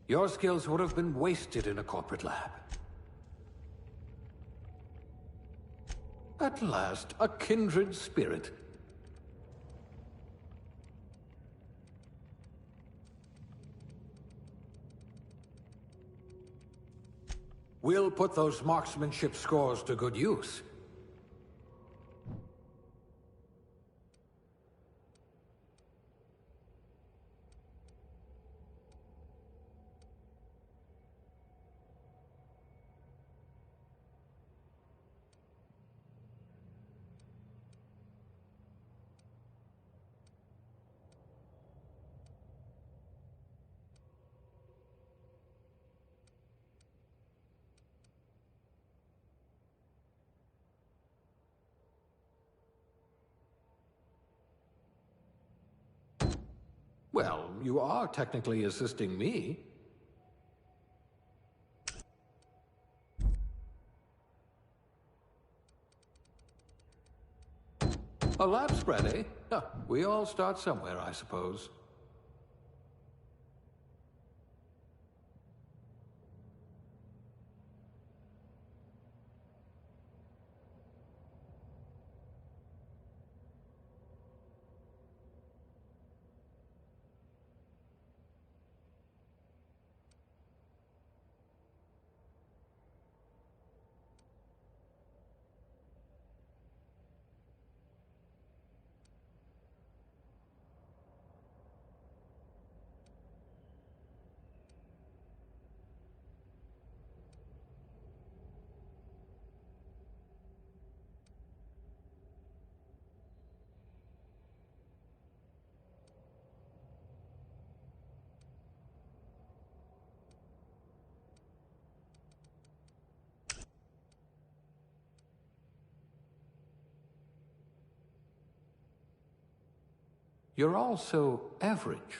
Your skills would have been wasted in a corporate lab. At last, a kindred spirit. We'll put those marksmanship scores to good use. Well, you are technically assisting me. A lab spread, eh? Huh, we all start somewhere, I suppose. You're all so average.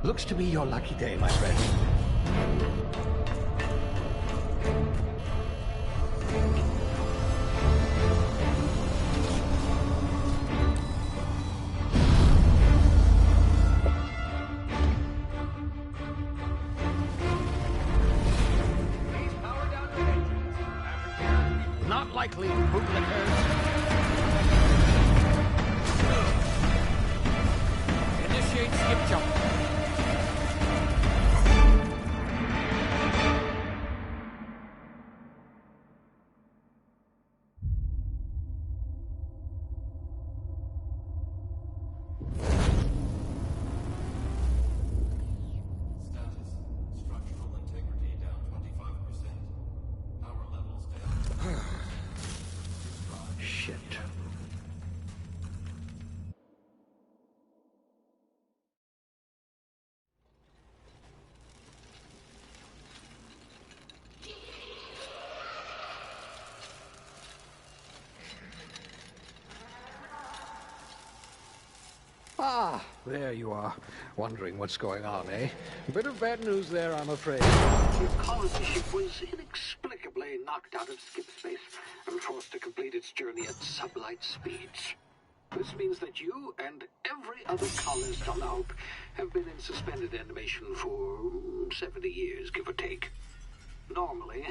Looks to be your lucky day, my friend. Not likely, bootlickers. Initiate skip jump. Ah, there you are. Wondering what's going on, eh? Bit of bad news there, I'm afraid. Your colony ship was inexplicably knocked out of skip space and forced to complete its journey at sublight speeds. This means that you and every other colonist on the Hope have been in suspended animation for 70 years, give or take. Normally,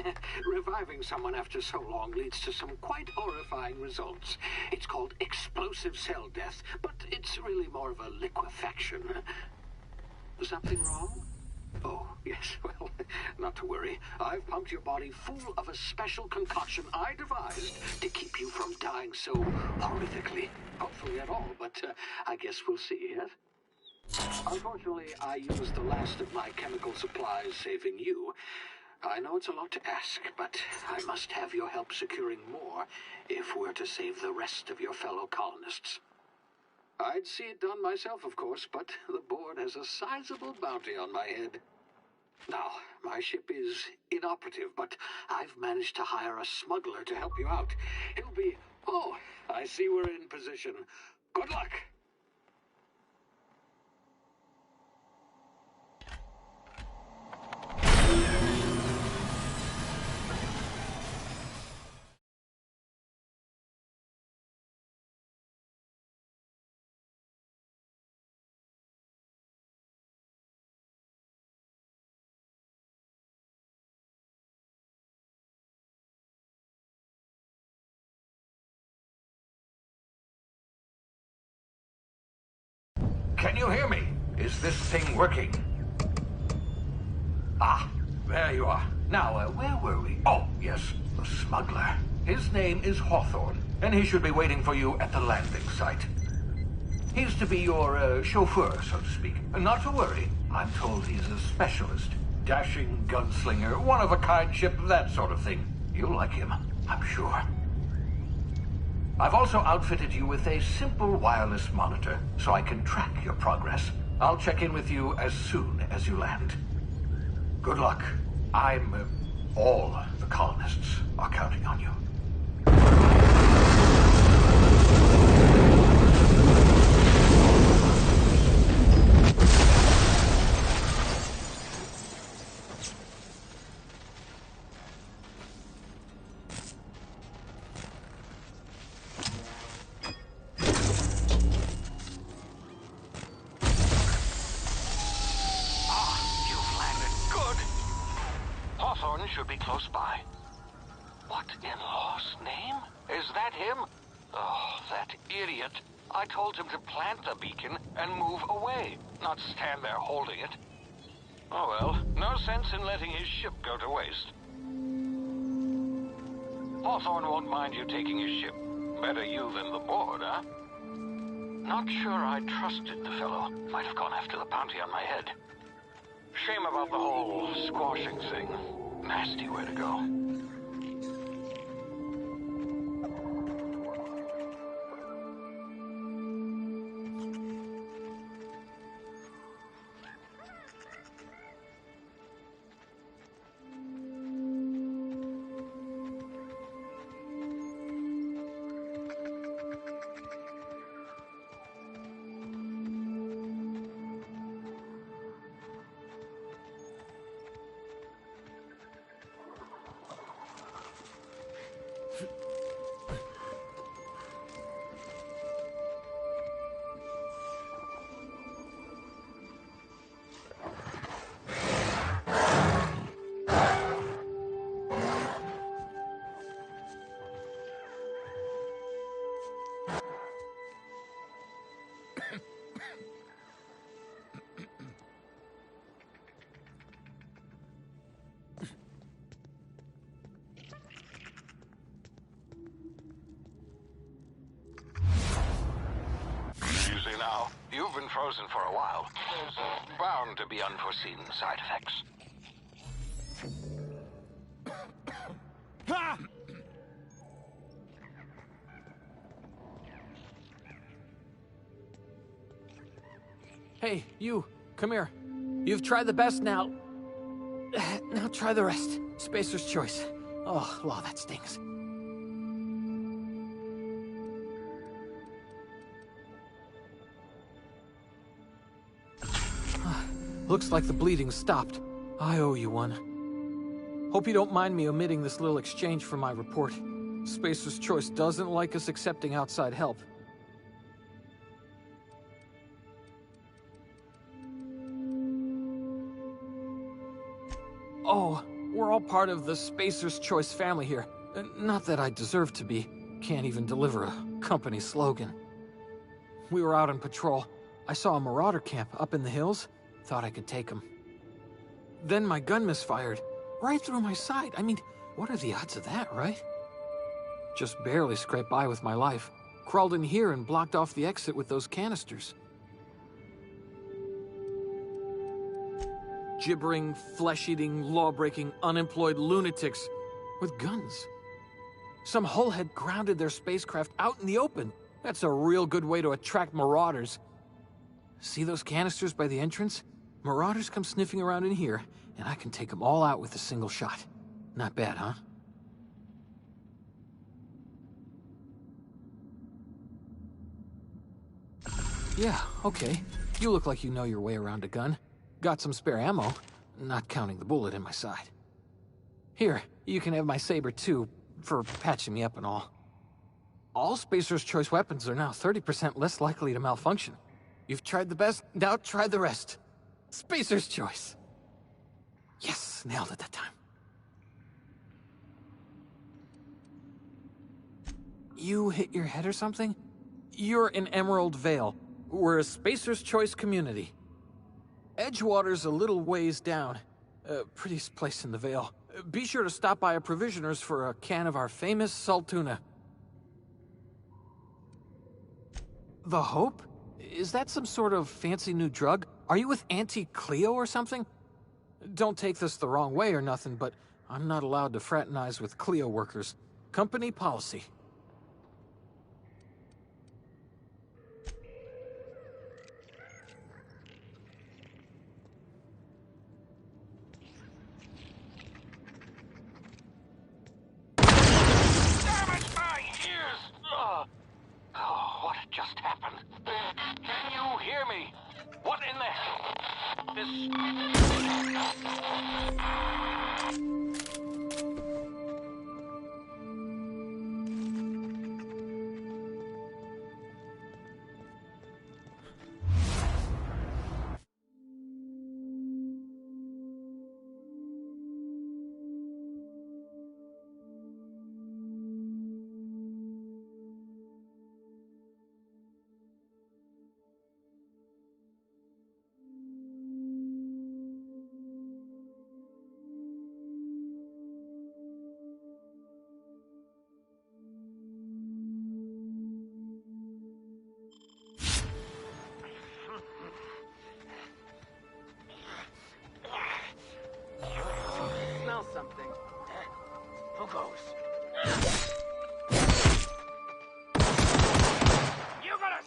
reviving someone after so long leads to some quite horrifying results. It's called explosive cell death, but it's really more of a liquefaction. Something wrong? Oh, yes, well, not to worry. I've pumped your body full of a special concoction I devised to keep you from dying so horrifically. Hopefully at all, but I guess we'll see, yes? Unfortunately, I used the last of my chemical supplies saving you. I know it's a lot to ask, but I must have your help securing more if we're to save the rest of your fellow colonists. I'd see it done myself, of course, but the board has a sizable bounty on my head. Now, my ship is inoperative, but I've managed to hire a smuggler to help you out. He'll be... Oh, I see we're in position. Good luck! Can you hear me? Is this thing working? Ah, there you are. Now, where were we? Oh, yes, the smuggler. His name is Hawthorne, and he should be waiting for you at the landing site. He's to be your chauffeur, so to speak. Not to worry. I'm told he's a specialist. Dashing gunslinger, one-of-a-kind ship, that sort of thing. You'll like him, I'm sure. I've also outfitted you with a simple wireless monitor, so I can track your progress. I'll check in with you as soon as you land. Good luck. All the colonists are counting on you. Should be close by. What in law's name? Is that him? Oh, that idiot. I told him to plant the beacon and move away, not stand there holding it. Oh well, no sense in letting his ship go to waste. Hawthorne won't mind you taking his ship. Better you than the board, huh? Not sure I trusted the fellow. Might have gone after the bounty on my head. Shame about the whole squashing thing. Nasty way to go. Now, you've been frozen for a while. There's bound to be unforeseen side effects. Hey, you, come here. You've tried the best now. Now try the rest. Spacer's choice. Oh, wow, that stings. Looks like the bleeding stopped. I owe you one. Hope you don't mind me omitting this little exchange from my report. Spacer's Choice doesn't like us accepting outside help. Oh, we're all part of the Spacer's Choice family here. Not that I deserve to be. Can't even deliver a company slogan. We were out on patrol. I saw a marauder camp up in the hills. Thought I could take them. Then my gun misfired. Right through my side. I mean, what are the odds of that, right? Just barely scraped by with my life. Crawled in here and blocked off the exit with those canisters. Gibbering, flesh-eating, law-breaking, unemployed lunatics with guns. Some hull had grounded their spacecraft out in the open. That's a real good way to attract marauders. See those canisters by the entrance? Marauders come sniffing around in here, and I can take them all out with a single shot. Not bad, huh? Yeah, okay. You look like you know your way around a gun. Got some spare ammo, not counting the bullet in my side. Here, you can have my saber too, for patching me up and all. All Spacer's Choice weapons are now 30% less likely to malfunction. You've tried the best, now try the rest. Spacer's Choice. Yes, nailed it that time. You hit your head or something? You're in Emerald Vale. We're a Spacer's Choice community. Edgewater's a little ways down. Prettiest place in the Vale. Be sure to stop by a provisioner's for a can of our famous salt tuna. The Hope? Is that some sort of fancy new drug? Are you with Auntie Cleo or something? Don't take this the wrong way or nothing, but I'm not allowed to fraternize with Cleo workers. Company policy. Just happened. Can you hear me? What in Something. Who goes? You gotta...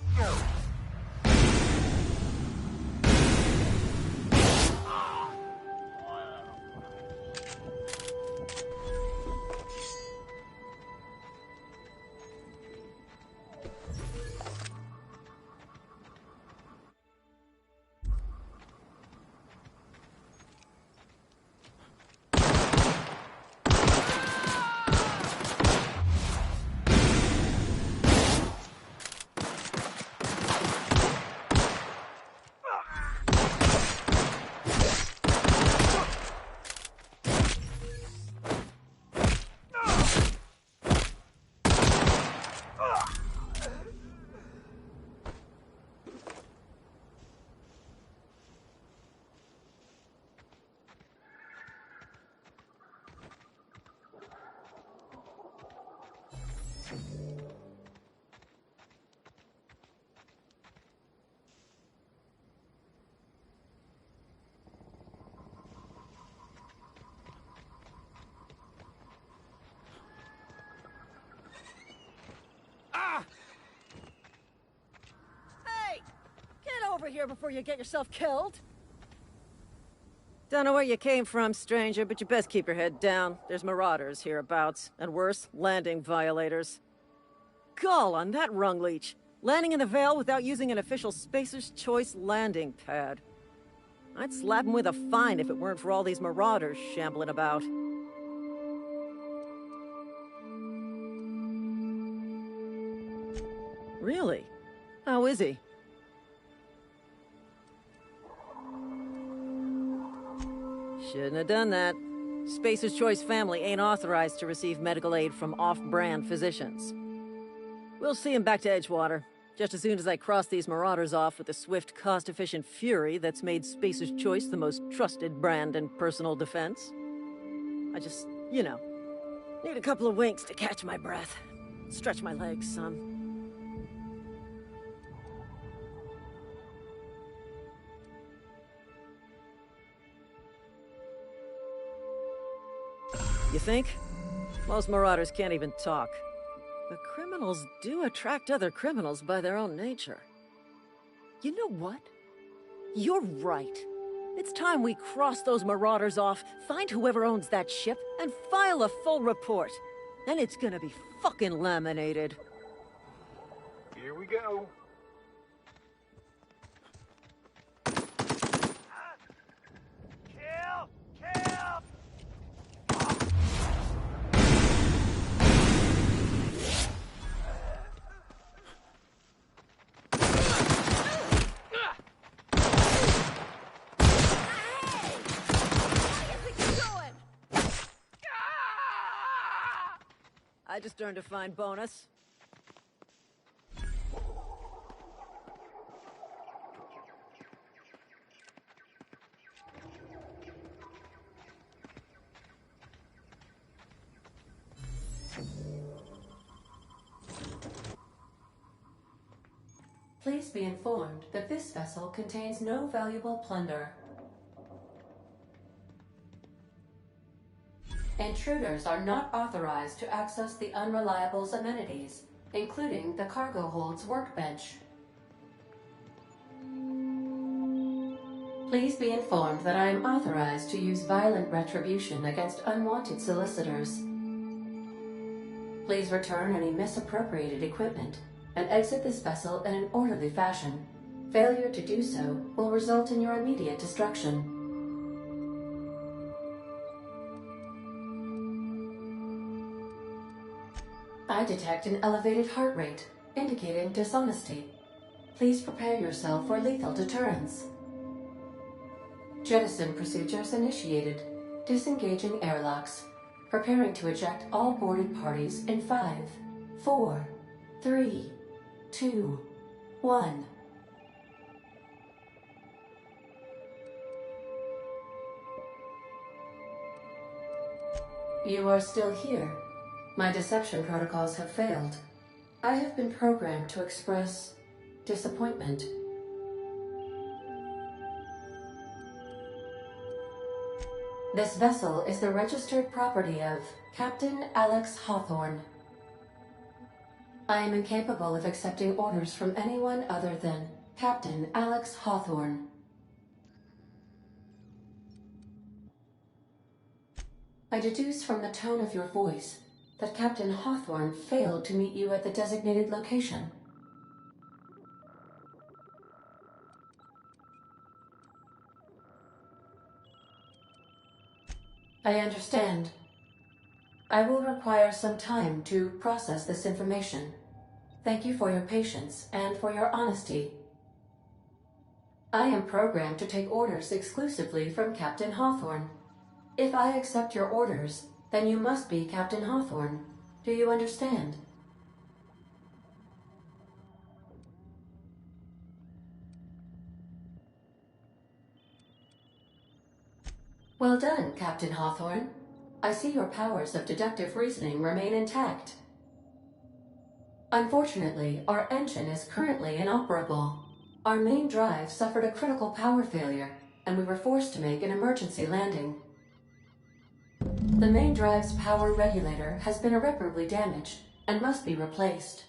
Hey! Get over here before you get yourself killed! Don't know where you came from, stranger, but you best keep your head down. There's marauders hereabouts, and worse, landing violators. Gall on that rung leech! Landing in the Vale without using an official Spacer's Choice landing pad. I'd slap him with a fine if it weren't for all these marauders shambling about. Really? How is he? Shouldn't have done that. Spacer's Choice family ain't authorized to receive medical aid from off-brand physicians. We'll see him back to Edgewater, just as soon as I cross these marauders off with the swift, cost-efficient fury that's made Spacer's Choice the most trusted brand in personal defense. I just, you know, need a couple of winks to catch my breath. Stretch my legs some. You think? Most marauders can't even talk. But criminals do attract other criminals by their own nature. You know what? You're right. It's time we cross those marauders off, find whoever owns that ship, and file a full report. And it's gonna be fucking laminated. Here we go. Kill! Kill! I just earned a fine bonus. Please be informed that this vessel contains no valuable plunder. Intruders are not authorized to access the Unreliable's amenities, including the cargo hold's workbench. Please be informed that I am authorized to use violent retribution against unwanted solicitors. Please return any misappropriated equipment and exit this vessel in an orderly fashion. Failure to do so will result in your immediate destruction. I detect an elevated heart rate, indicating dishonesty. Please prepare yourself for lethal deterrence. Jettison procedures initiated. Disengaging airlocks. Preparing to eject all boarded parties in 5, 4, 3, 2, 1. You are still here. My deception protocols have failed. I have been programmed to express disappointment. This vessel is the registered property of Captain Alex Hawthorne. I am incapable of accepting orders from anyone other than Captain Alex Hawthorne. I deduce from the tone of your voice that Captain Hawthorne failed to meet you at the designated location. I understand. I will require some time to process this information. Thank you for your patience and for your honesty. I am programmed to take orders exclusively from Captain Hawthorne. If I accept your orders, then you must be Captain Hawthorne. Do you understand? Well done, Captain Hawthorne. I see your powers of deductive reasoning remain intact. Unfortunately, our engine is currently inoperable. Our main drive suffered a critical power failure, and we were forced to make an emergency landing. The main drive's power regulator has been irreparably damaged and must be replaced.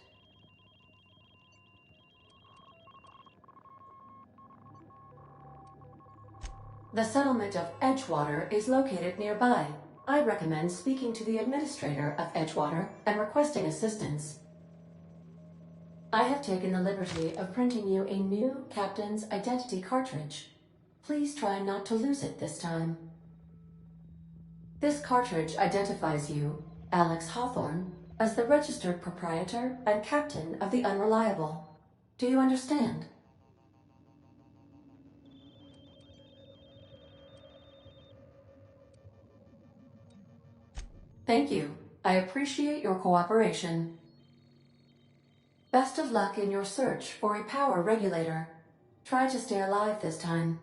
The settlement of Edgewater is located nearby. I recommend speaking to the administrator of Edgewater and requesting assistance. I have taken the liberty of printing you a new captain's identity cartridge. Please try not to lose it this time. This cartridge identifies you, Alex Hawthorne, as the registered proprietor and captain of the Unreliable. Do you understand? Thank you. I appreciate your cooperation. Best of luck in your search for a power regulator. Try to stay alive this time.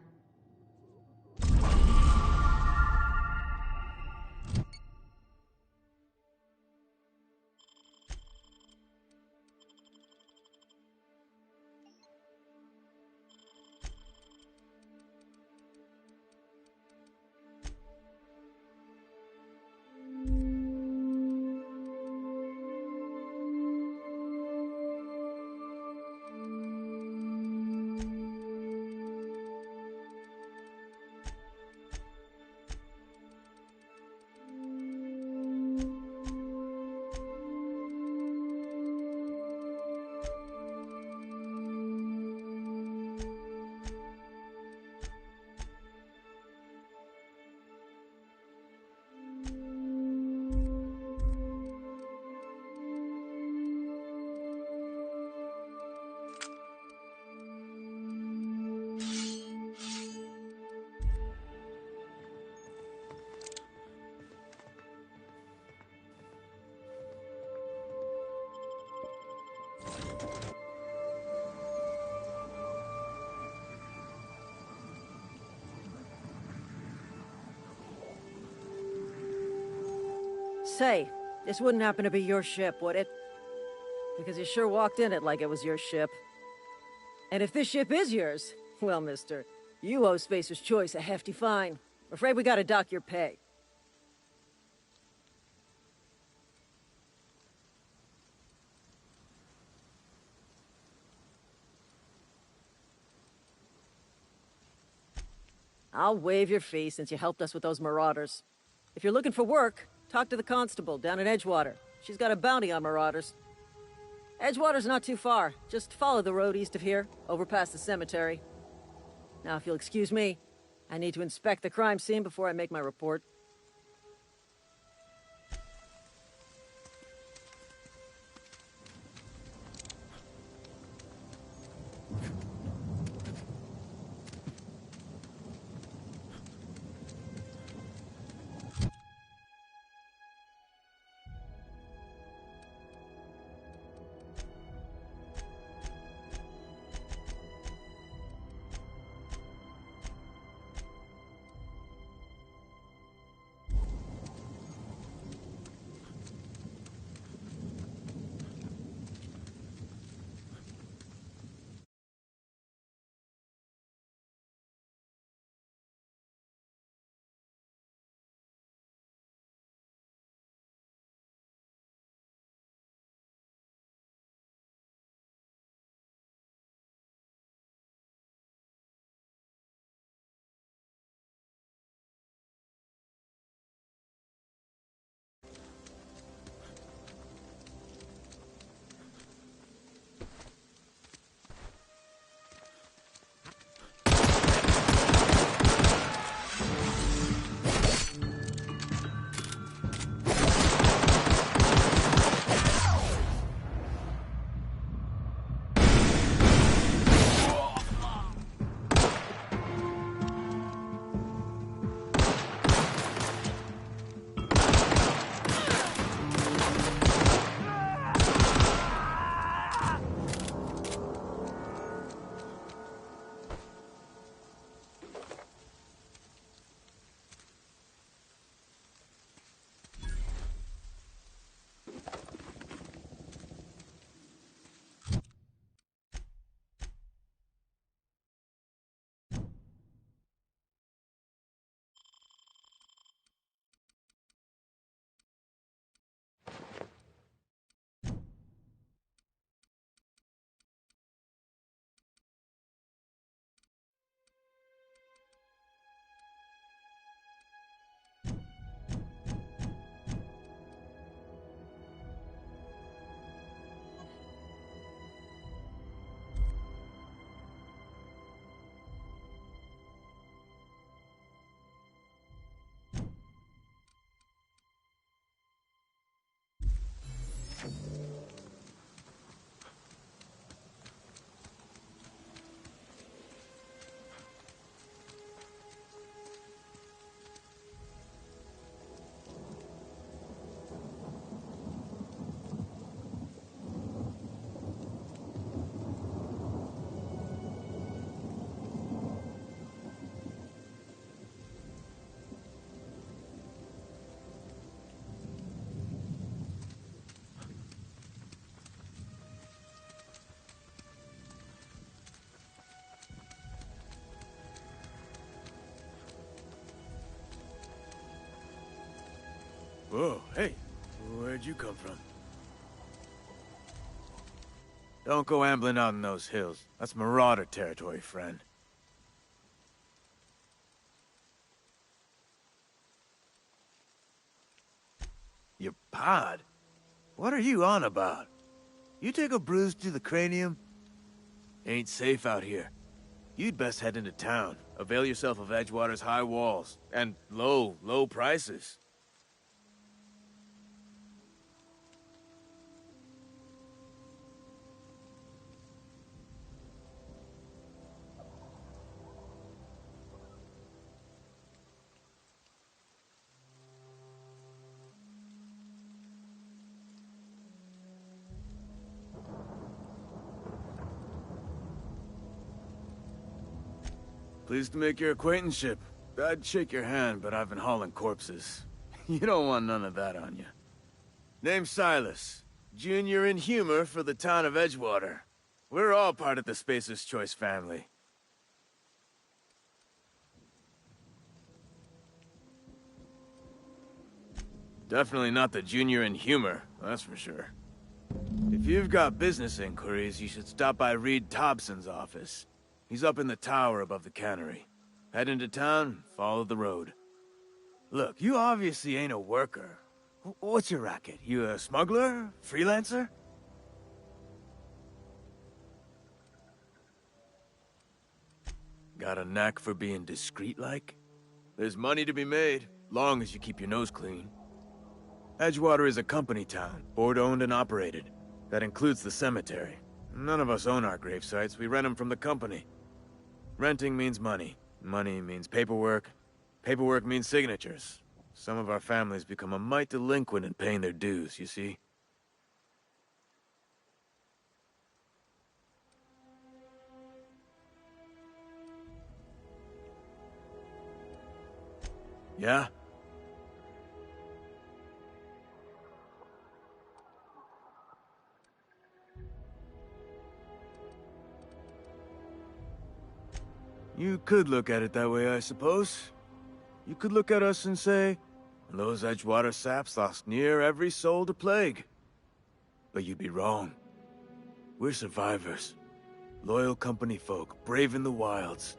Say, this wouldn't happen to be your ship, would it? Because you sure walked in it like it was your ship. And if this ship is yours, well, mister, you owe Spacer's Choice a hefty fine. I'm afraid we gotta dock your pay. I'll waive your fee since you helped us with those marauders. If you're looking for work, talk to the constable down in Edgewater. She's got a bounty on marauders. Edgewater's not too far. Just follow the road east of here, over past the cemetery. Now, if you'll excuse me, I need to inspect the crime scene before I make my report. Whoa, hey, where'd you come from? Don't go ambling out in those hills. That's Marauder territory, friend. Your pod? What are you on about? You take a bruise to the cranium? Ain't safe out here. You'd best head into town. Avail yourself of Edgewater's high walls. And low prices. Pleased to make your acquaintanceship. I'd shake your hand, but I've been hauling corpses. You don't want none of that on you. Name's Silas. Junior in humor for the town of Edgewater. We're all part of the Spacer's Choice family. Definitely not the junior in humor, that's for sure. If you've got business inquiries, you should stop by Reed Thompson's office. He's up in the tower above the cannery. Head into town, follow the road. Look, you obviously ain't a worker. What's your racket? You a smuggler? Freelancer? Got a knack for being discreet-like? There's money to be made, long as you keep your nose clean. Edgewater is a company town, board-owned and operated. That includes the cemetery. None of us own our gravesites, we rent them from the company. Renting means money. Money means paperwork. Paperwork means signatures. Some of our families become a mite delinquent in paying their dues, you see? Yeah? You could look at it that way, I suppose. You could look at us and say, those Edgewater saps lost near every soul to plague. But you'd be wrong. We're survivors. Loyal company folk, braving the wilds.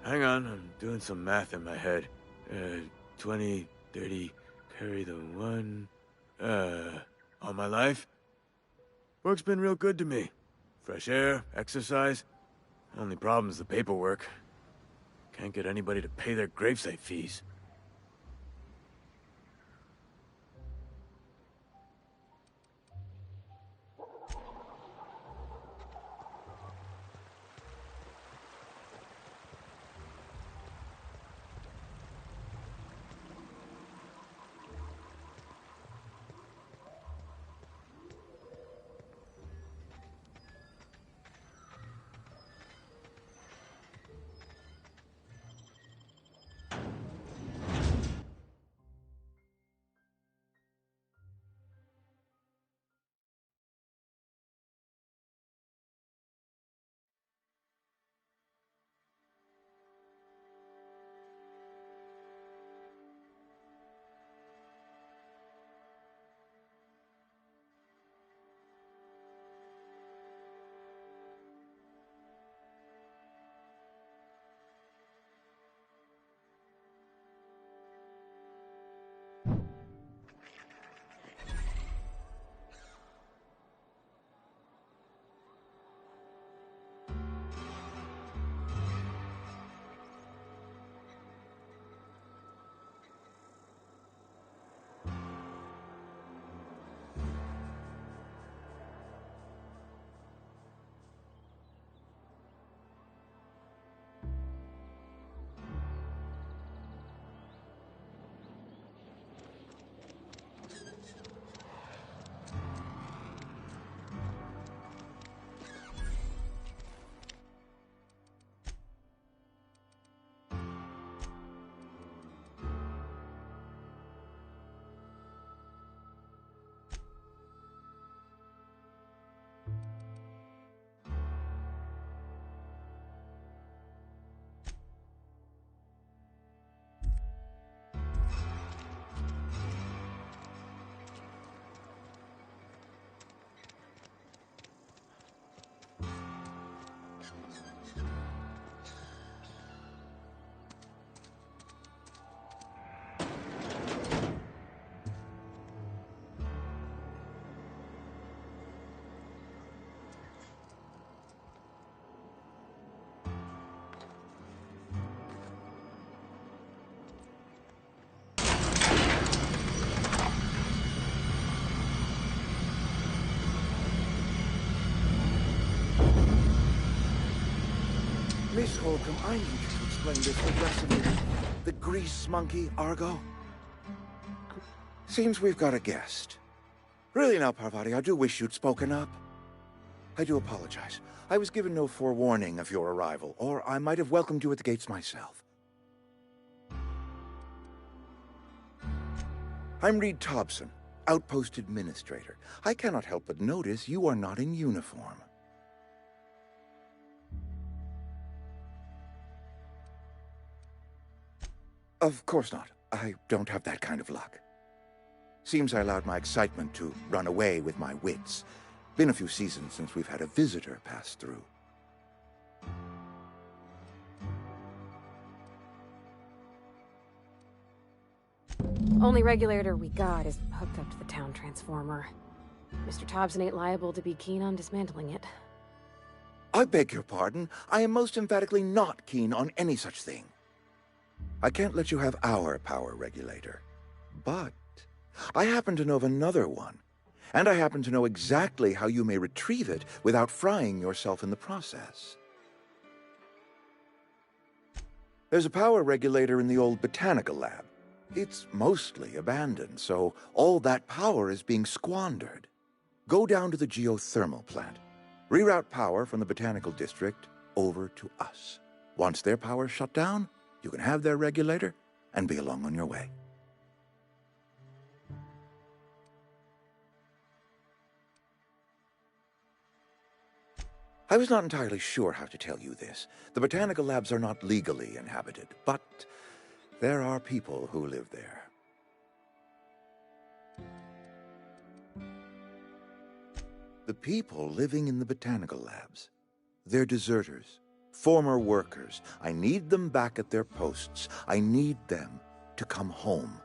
Hang on, I'm doing some math in my head. 20, 30, carry the one... all my life? Work's been real good to me. Fresh air, exercise. Only problem's the paperwork. Can't get anybody to pay their gravesite fees. Miss Holcomb, I need you to explain this aggressively. The grease monkey, Argo? Seems we've got a guest. Really now, Parvati, I do wish you'd spoken up. I do apologize. I was given no forewarning of your arrival, or I might have welcomed you at the gates myself. I'm Reed Thompson, Outpost Administrator. I cannot help but notice you are not in uniform. Of course not. I don't have that kind of luck. Seems I allowed my excitement to run away with my wits. Been a few seasons since we've had a visitor pass through. Only regulator we got is hooked up to the town transformer. Mr. Thompson ain't liable to be keen on dismantling it. I beg your pardon. I am most emphatically not keen on any such thing. I can't let you have our power regulator. But I happen to know of another one. And I happen to know exactly how you may retrieve it without frying yourself in the process. There's a power regulator in the old botanical lab. It's mostly abandoned, so all that power is being squandered. Go down to the geothermal plant. Reroute power from the botanical district over to us. Once their power's shut down, you can have their regulator and be along on your way. I was not entirely sure how to tell you this. The botanical labs are not legally inhabited, but there are people who live there. The people living in the botanical labs, they're deserters, former workers. I need them back at their posts. I need them to come home.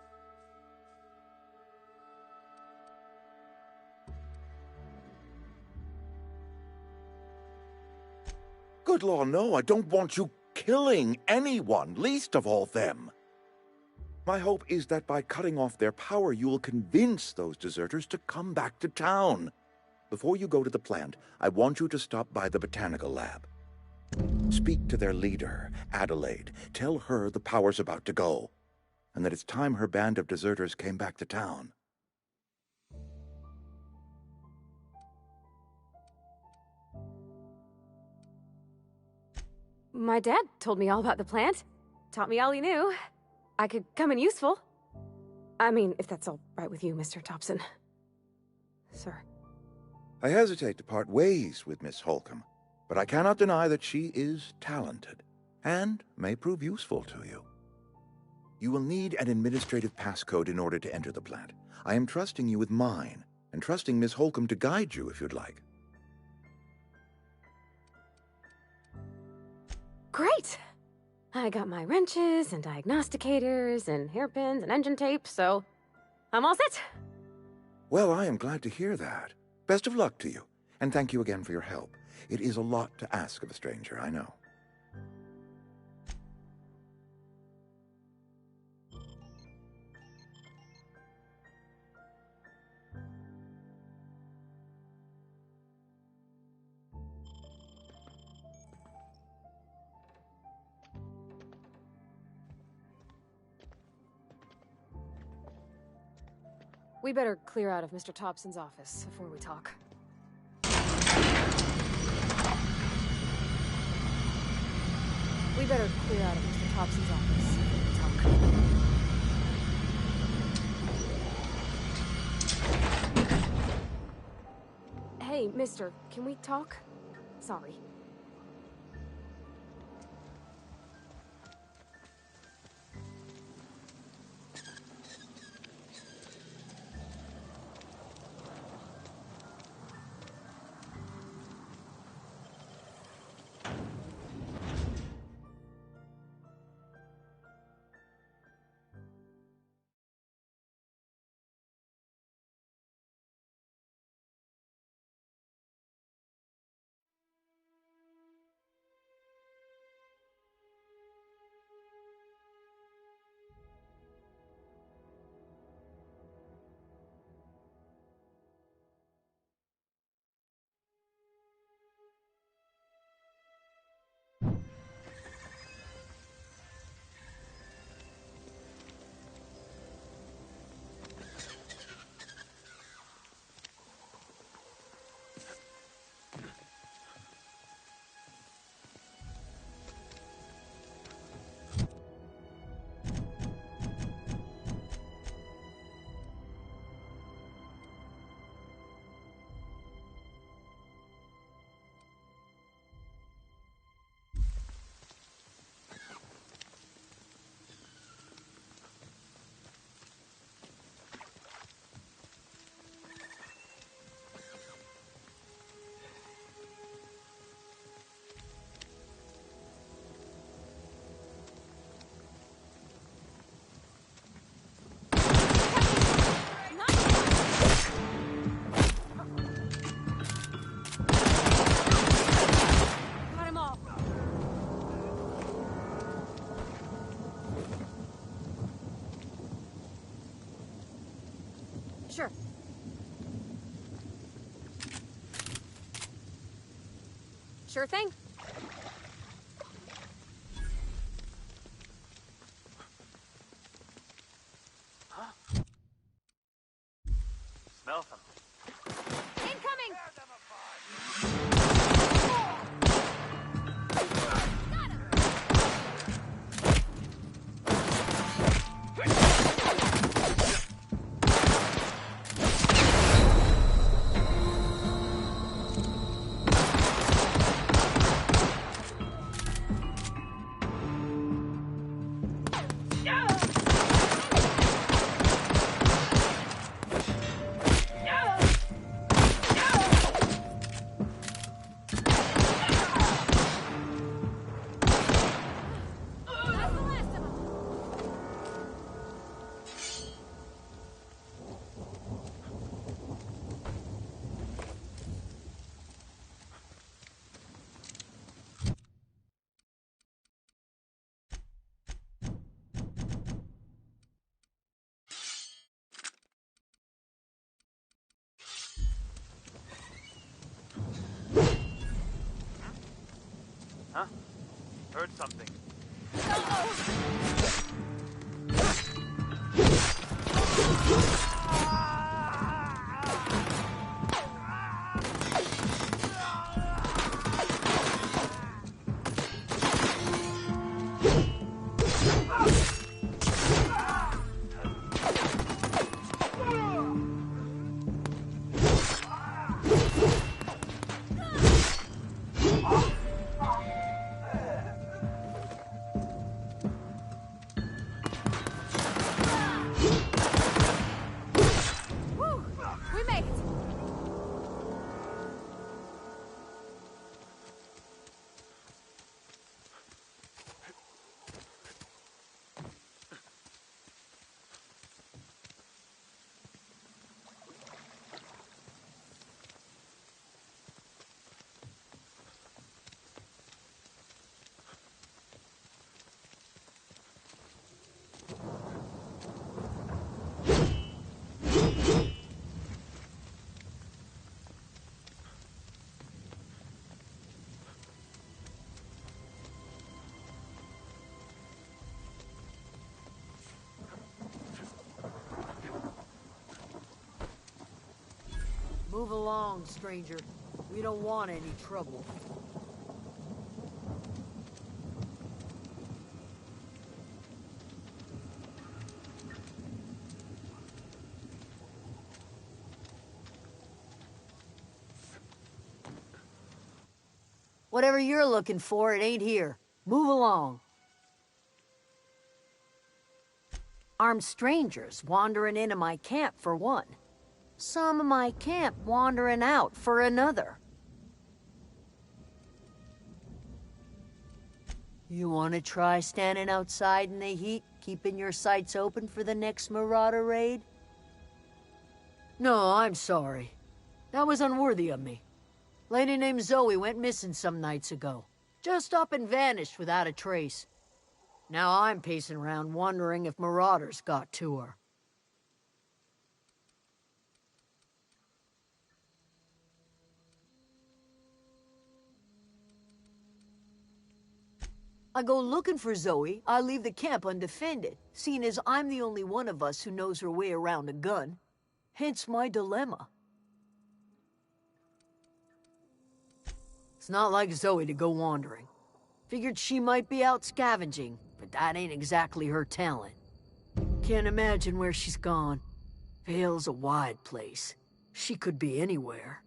Good law, no, I don't want you killing anyone, least of all them. My hope is that by cutting off their power, you will convince those deserters to come back to town. Before you go to the plant, I want you to stop by the botanical lab. Speak to their leader, Adelaide. Tell her the power's about to go, and that it's time her band of deserters came back to town. My dad told me all about the plant. Taught me all he knew. I could come in useful. I mean, if that's all right with you, Mr. Thompson. Sir. I hesitate to part ways with Miss Holcomb, but I cannot deny that she is talented, and may prove useful to you. You will need an administrative passcode in order to enter the plant. I am trusting you with mine, and trusting Miss Holcomb to guide you if you'd like. Great! I got my wrenches and diagnosticators and hairpins and engine tape, so I'm all set. Well, I am glad to hear that. Best of luck to you, and thank you again for your help. It is a lot to ask of a stranger, I know. We better clear out of Mr. Thompson's office before we talk. We better clear out of Mr. Thompson's office before we talk. Hey, mister, can we talk? Sorry. Sure thing. Smell something. Incoming! Huh? Heard something. Whew! We made it! Move along, stranger. We don't want any trouble. Whatever you're looking for, it ain't here. Move along. Armed strangers wandering into my camp for one. Some of my camp wandering out for another. You want to try standing outside in the heat, keeping your sights open for the next Marauder raid? No, I'm sorry. That was unworthy of me. Lady named Zoe went missing some nights ago. Just up and vanished without a trace. Now I'm pacing around wondering if Marauders got to her. I go looking for Zoe, I leave the camp undefended, seeing as I'm the only one of us who knows her way around a gun. Hence my dilemma. It's not like Zoe to go wandering. Figured she might be out scavenging, but that ain't exactly her talent. Can't imagine where she's gone. Vale's a wide place. She could be anywhere.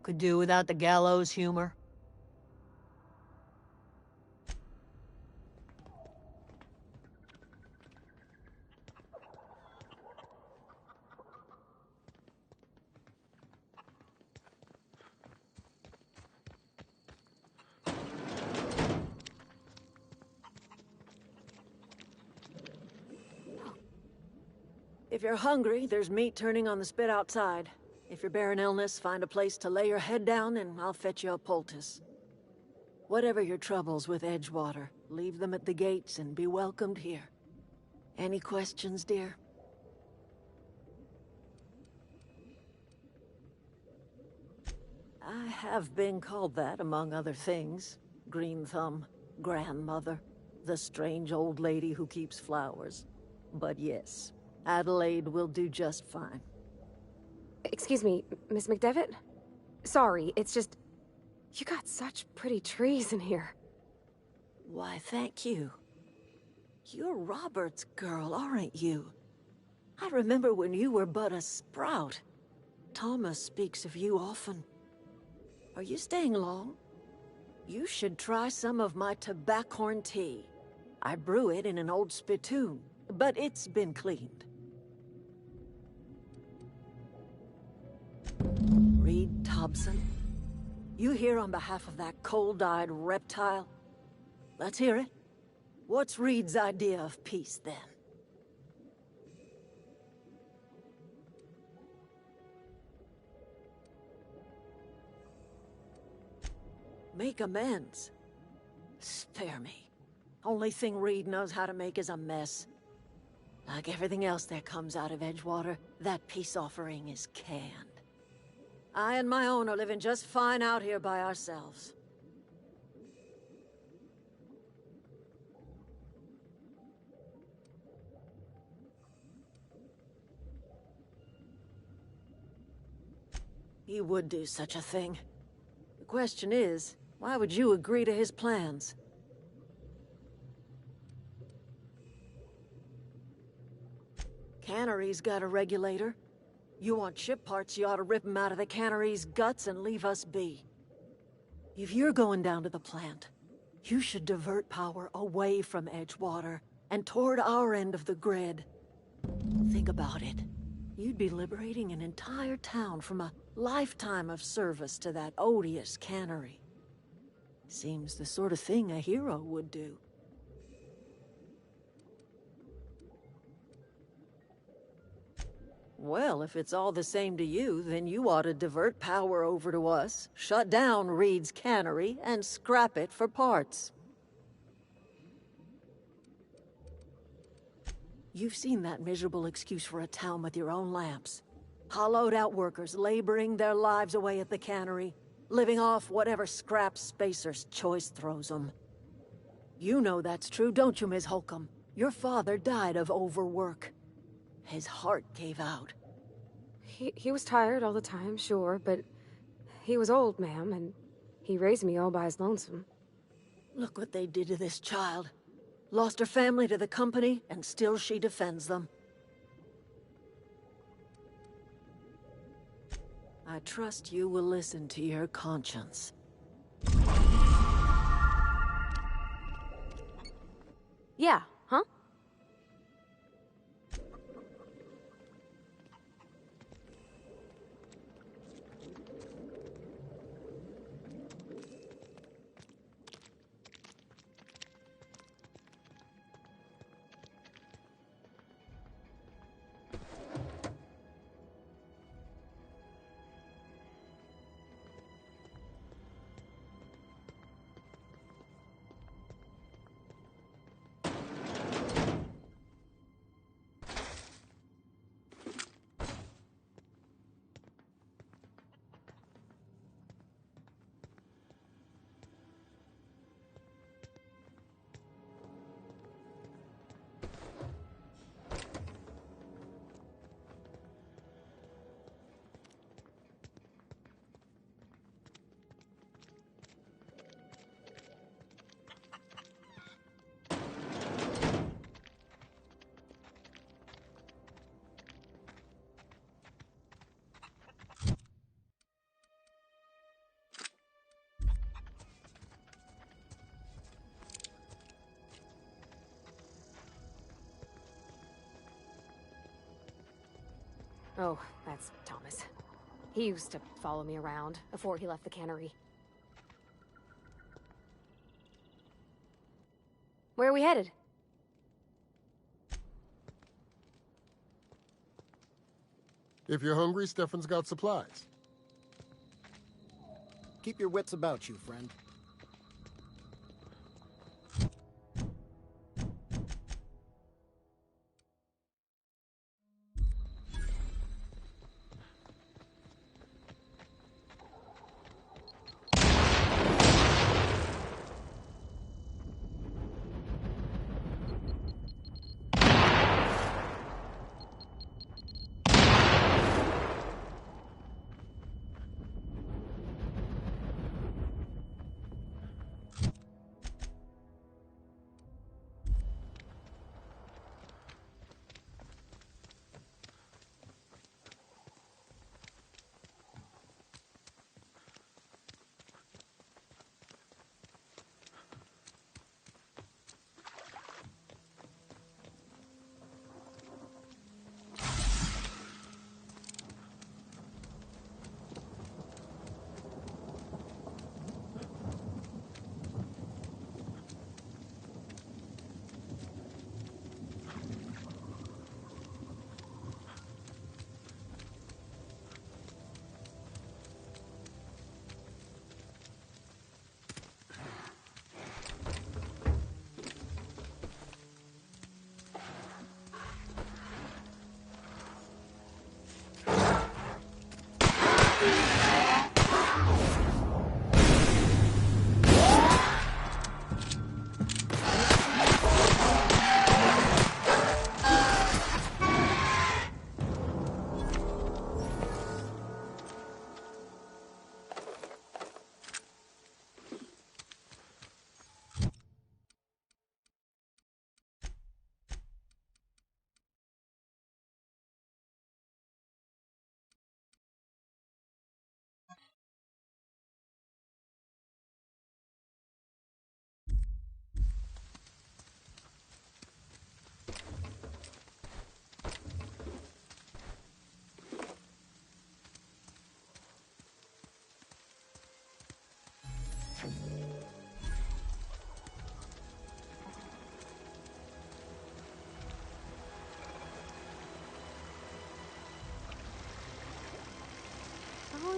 Could do without the gallows humor. If you're hungry, there's meat turning on the spit outside. If you're bearing illness, find a place to lay your head down and I'll fetch you a poultice. Whatever your troubles with Edgewater, leave them at the gates and be welcomed here. Any questions, dear? I have been called that, among other things. Green Thumb, grandmother, the strange old lady who keeps flowers. But yes, Adelaide will do just fine. Excuse me, Miss McDevitt? Sorry, it's just... You got such pretty trees in here. Why, thank you. You're Robert's girl, aren't you? I remember when you were but a sprout. Thomas speaks of you often. Are you staying long? You should try some of my tobaccorn tea. I brew it in an old spittoon, but it's been cleaned. Reed Thompson? You here on behalf of that cold-eyed reptile? Let's hear it. What's Reed's idea of peace, then? Make amends. Spare me. Only thing Reed knows how to make is a mess. Like everything else that comes out of Edgewater, that peace offering is canned. I and my own are living just fine out here by ourselves. He would do such a thing. The question is, why would you agree to his plans? Cannery's got a regulator. You want ship parts, you ought to rip him out of the cannery's guts and leave us be. If you're going down to the plant, you should divert power away from Edgewater and toward our end of the grid. Think about it. You'd be liberating an entire town from a lifetime of service to that odious cannery. Seems the sort of thing a hero would do. Well, if it's all the same to you, then you ought to divert power over to us, shut down Reed's cannery, and scrap it for parts. You've seen that miserable excuse for a town with your own lamps. Hollowed-out workers laboring their lives away at the cannery, living off whatever scrap Spacer's Choice throws them. You know that's true, don't you, Ms. Holcomb? Your father died of overwork. His heart gave out. He was tired all the time, sure, but he was old, ma'am, and he raised me all by his lonesome. Look what they did to this child. Lost her family to the company, and still she defends them. I trust you will listen to your conscience. Yeah, huh? Oh, that's Thomas. He used to follow me around before he left the cannery. Where are we headed? If you're hungry, Stefan's got supplies. Keep your wits about you, friend.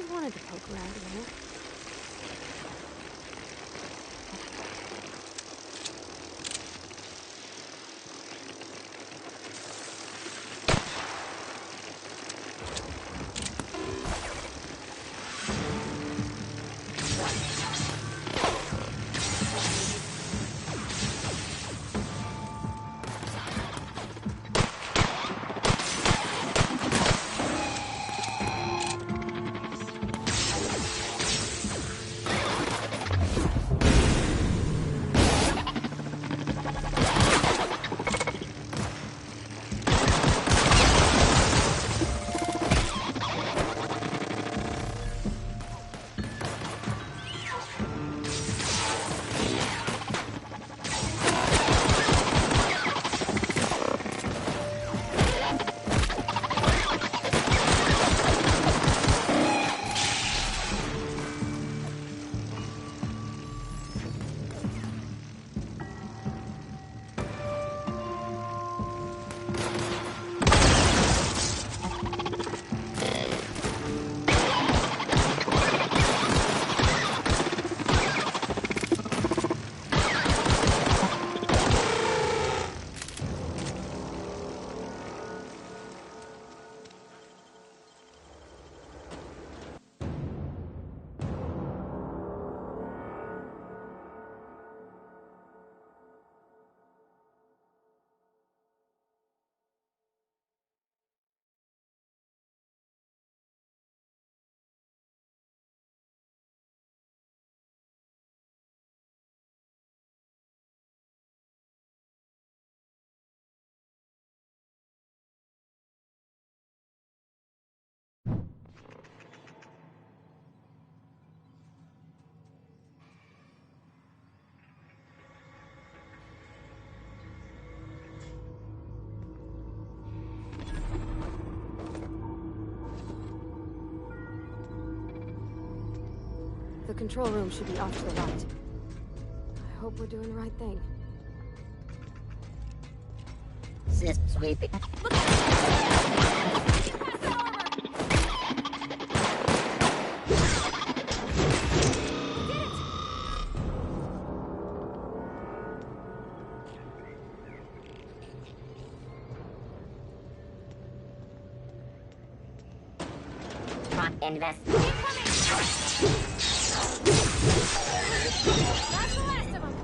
I wanted to poke around in here. The control room should be off to the right. I hope we're doing the right thing. Sis, sweeping. Invest. That's the last of them.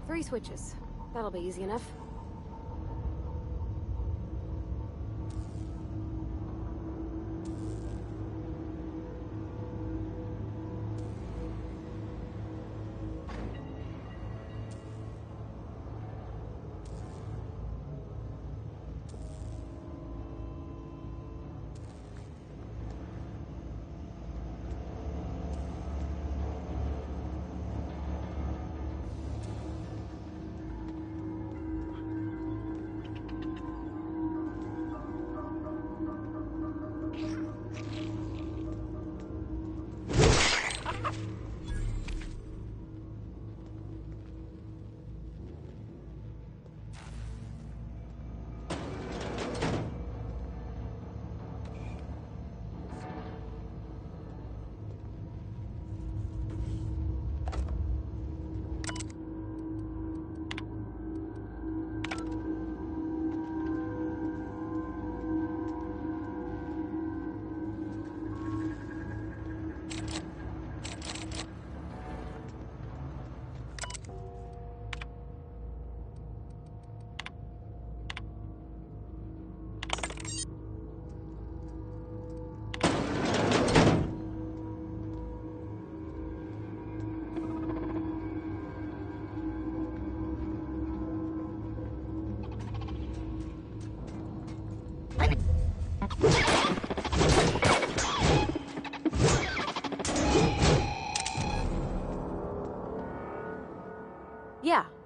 Three switches. That'll be easy enough.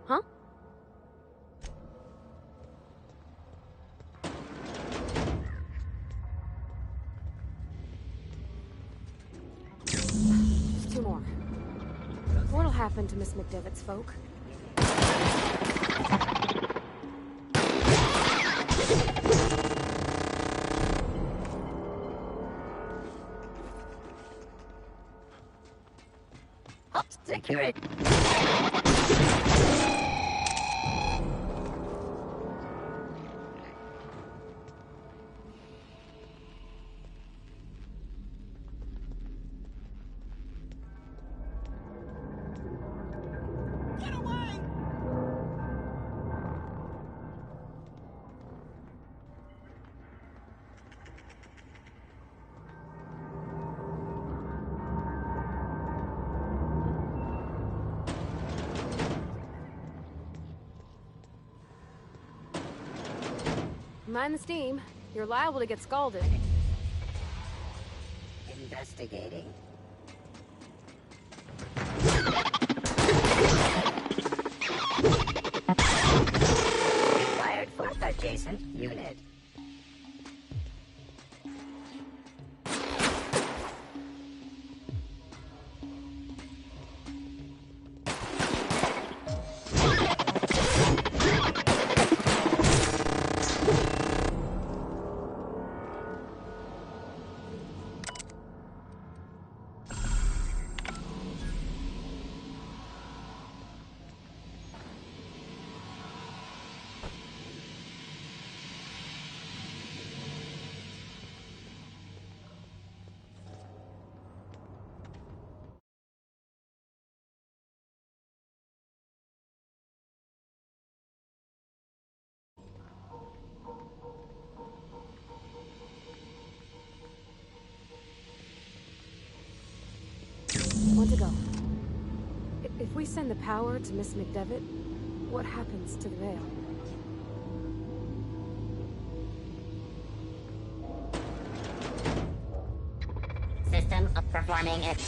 Huh? Just 2 more. What'll happen to Miss McDevitt's folk? Security. Mind the steam. You're liable to get scalded. Investigating. Required for adjacent unit. Want to go. If we send the power to Miss McDevitt, what happens to the veil? System performing it.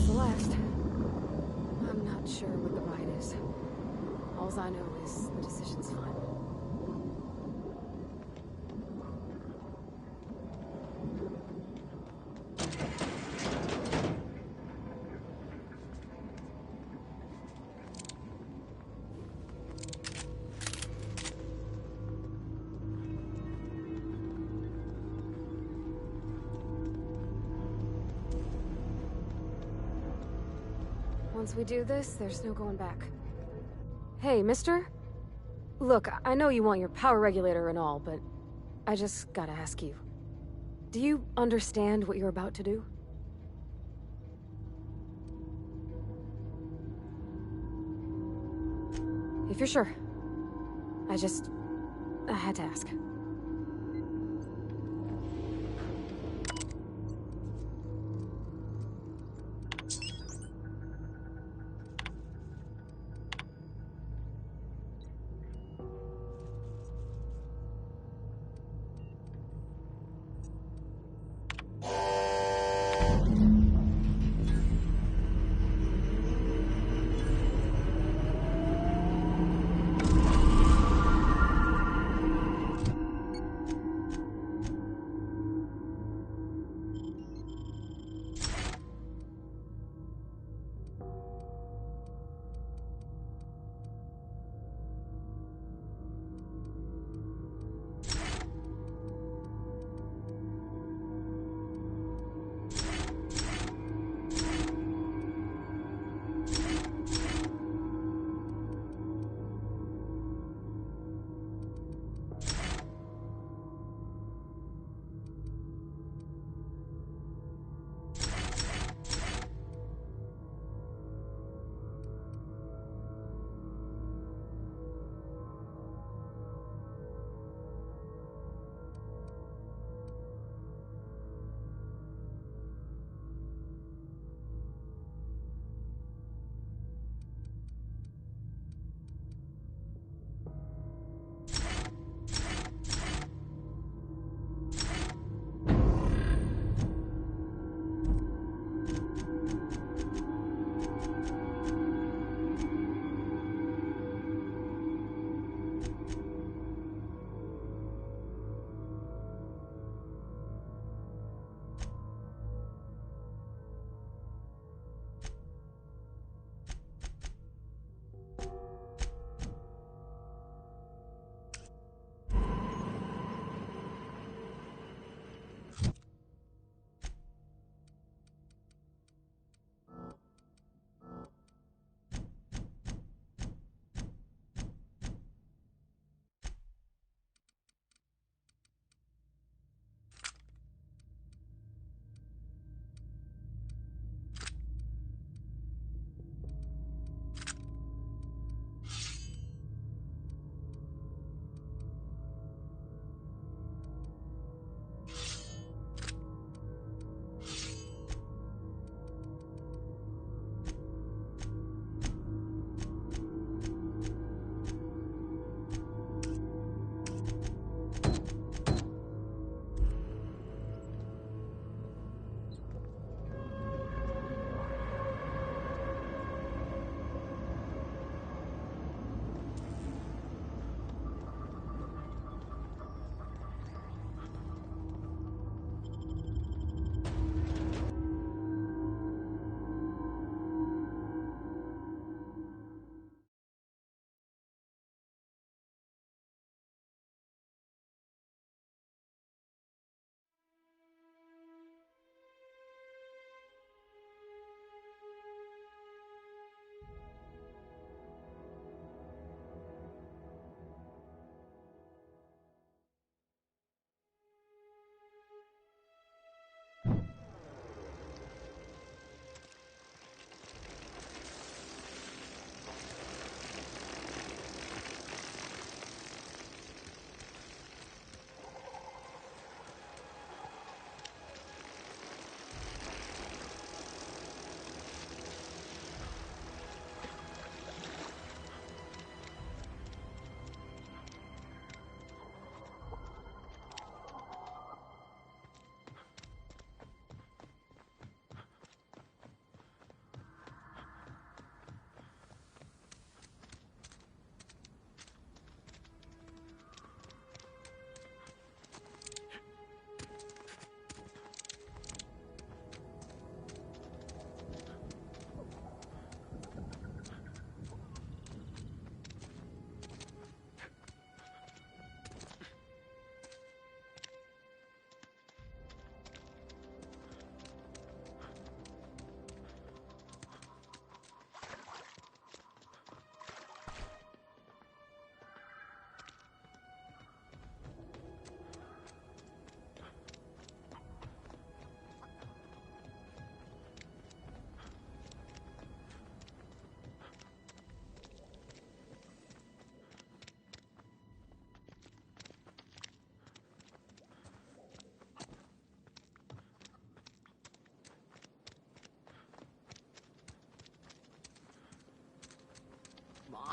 Celeste. I'm not sure what the right is. All I know is the decision's final. Once we do this, there's no going back. Hey, mister? Look, I know you want your power regulator and all, but I just gotta ask you. Do you understand what you're about to do? If you're sure. I had to ask.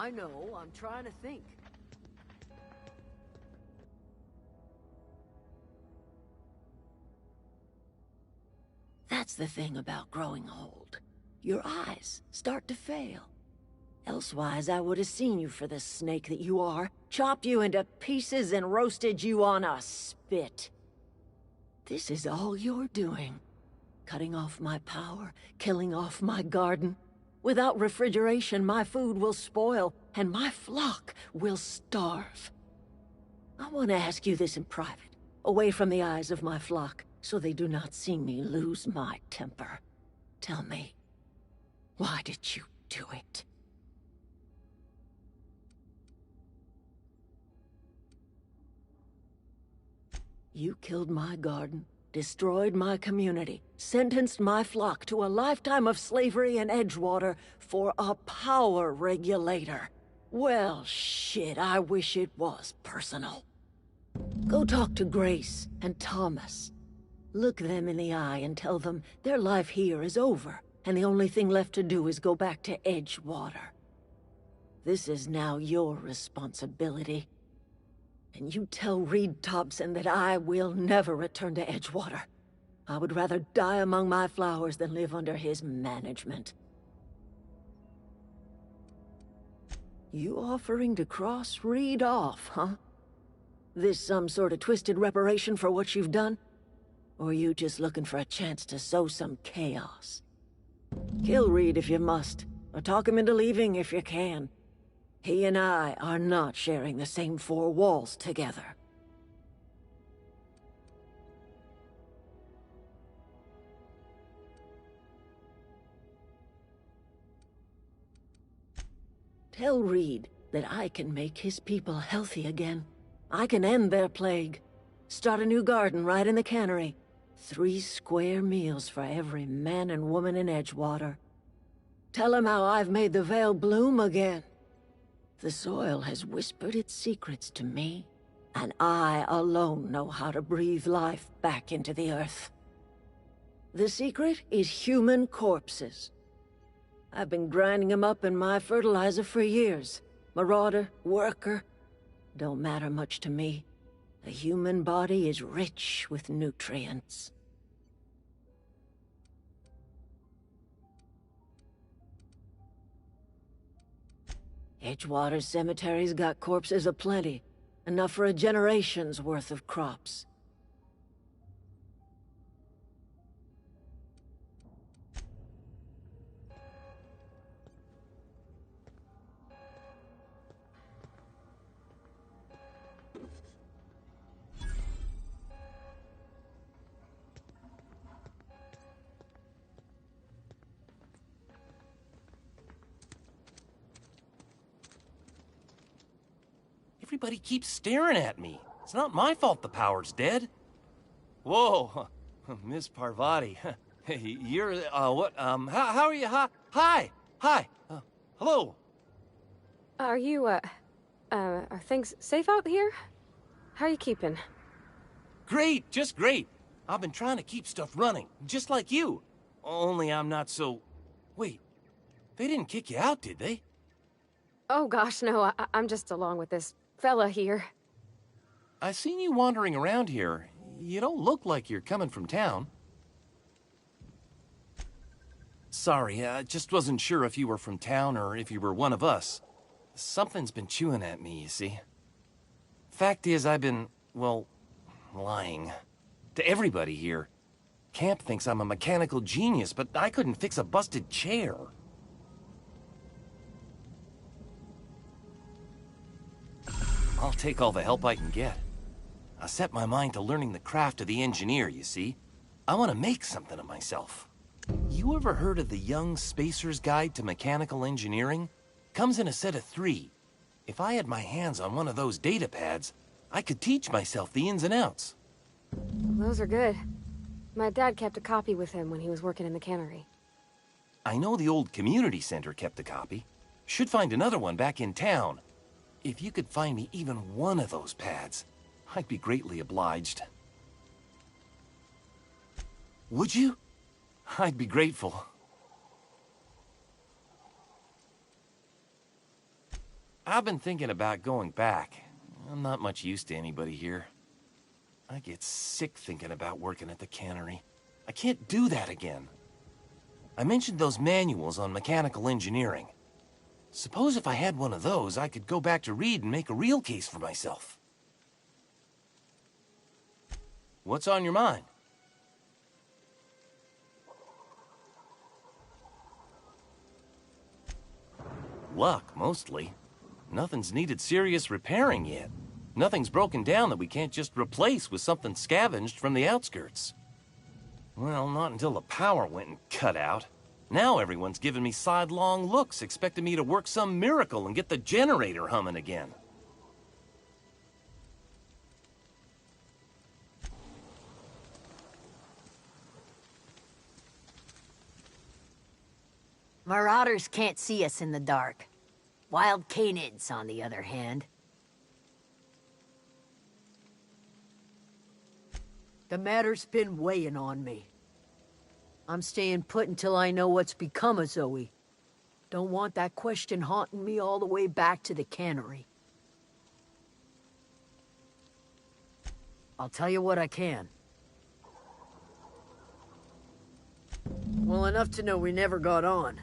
I know, I'm trying to think. That's the thing about growing old. Your eyes start to fail. Elsewise, I would have seen you for the snake that you are, chopped you into pieces and roasted you on a spit. This is all you're doing. Cutting off my power, killing off my garden. Without refrigeration, my food will spoil, and my flock will starve. I want to ask you this in private, away from the eyes of my flock, so they do not see me lose my temper. Tell me, why did you do it? You killed my garden, destroyed my community, sentenced my flock to a lifetime of slavery in Edgewater for a power regulator. Well, shit, I wish it was personal. Go talk to Grace and Thomas. Look them in the eye and tell them their life here is over, and the only thing left to do is go back to Edgewater. This is now your responsibility. And you tell Reed Thompson that I will never return to Edgewater. I would rather die among my flowers than live under his management. You offering to cross Reed off, huh? This some sort of twisted reparation for what you've done? Or you just looking for a chance to sow some chaos? Kill Reed if you must, or talk him into leaving if you can. He and I are not sharing the same four walls together. Tell Reed that I can make his people healthy again. I can end their plague. Start a new garden right in the cannery. 3 square meals for every man and woman in Edgewater. Tell him how I've made the Vale bloom again. The soil has whispered its secrets to me, and I alone know how to breathe life back into the earth. The secret is human corpses. I've been grinding them up in my fertilizer for years. Marauder, worker, don't matter much to me. The human body is rich with nutrients. Edgewater Cemetery's got corpses aplenty, enough for a generation's worth of crops. Everybody keeps staring at me. It's not my fault the power's dead. Whoa, Miss Parvati. Hey, you're, what, how are you? Hi, hello. Are you, are things safe out here? How are you keeping? Great, just great. I've been trying to keep stuff running, just like you. Only I'm not so... Wait, they didn't kick you out, did they? Oh gosh, no, I'm just along with this fella here. I seen you wandering around here. You don't look like you're coming from town. Sorry, I just wasn't sure if you were from town or if you were one of us. Something's been chewing at me, you see. Fact is, I've been, well, lying. To everybody here. Camp thinks I'm a mechanical genius, but I couldn't fix a busted chair. I'll take all the help I can get. I set my mind to learning the craft of the engineer, you see. I want to make something of myself. You ever heard of the Young Spacer's Guide to Mechanical Engineering? Comes in a set of 3. If I had my hands on one of those data pads, I could teach myself the ins and outs. Those are good. My dad kept a copy with him when he was working in the cannery. I know the old community center kept a copy. Should find another one back in town. If you could find me even one of those pads, I'd be greatly obliged. Would you? I'd be grateful. I've been thinking about going back. I'm not much use to anybody here. I get sick thinking about working at the cannery. I can't do that again. I mentioned those manuals on mechanical engineering. Suppose if I had one of those, I could go back to Reed and make a real case for myself. What's on your mind? Luck, mostly. Nothing's needed serious repairing yet. Nothing's broken down that we can't just replace with something scavenged from the outskirts. Well, not until the power went and cut out. Now everyone's giving me sidelong looks, expecting me to work some miracle and get the generator humming again. Marauders can't see us in the dark. Wild canids, on the other hand. The matter's been weighing on me. I'm staying put until I know what's become of Zoe. Don't want that question haunting me all the way back to the cannery. I'll tell you what I can. Well, enough to know we never got on.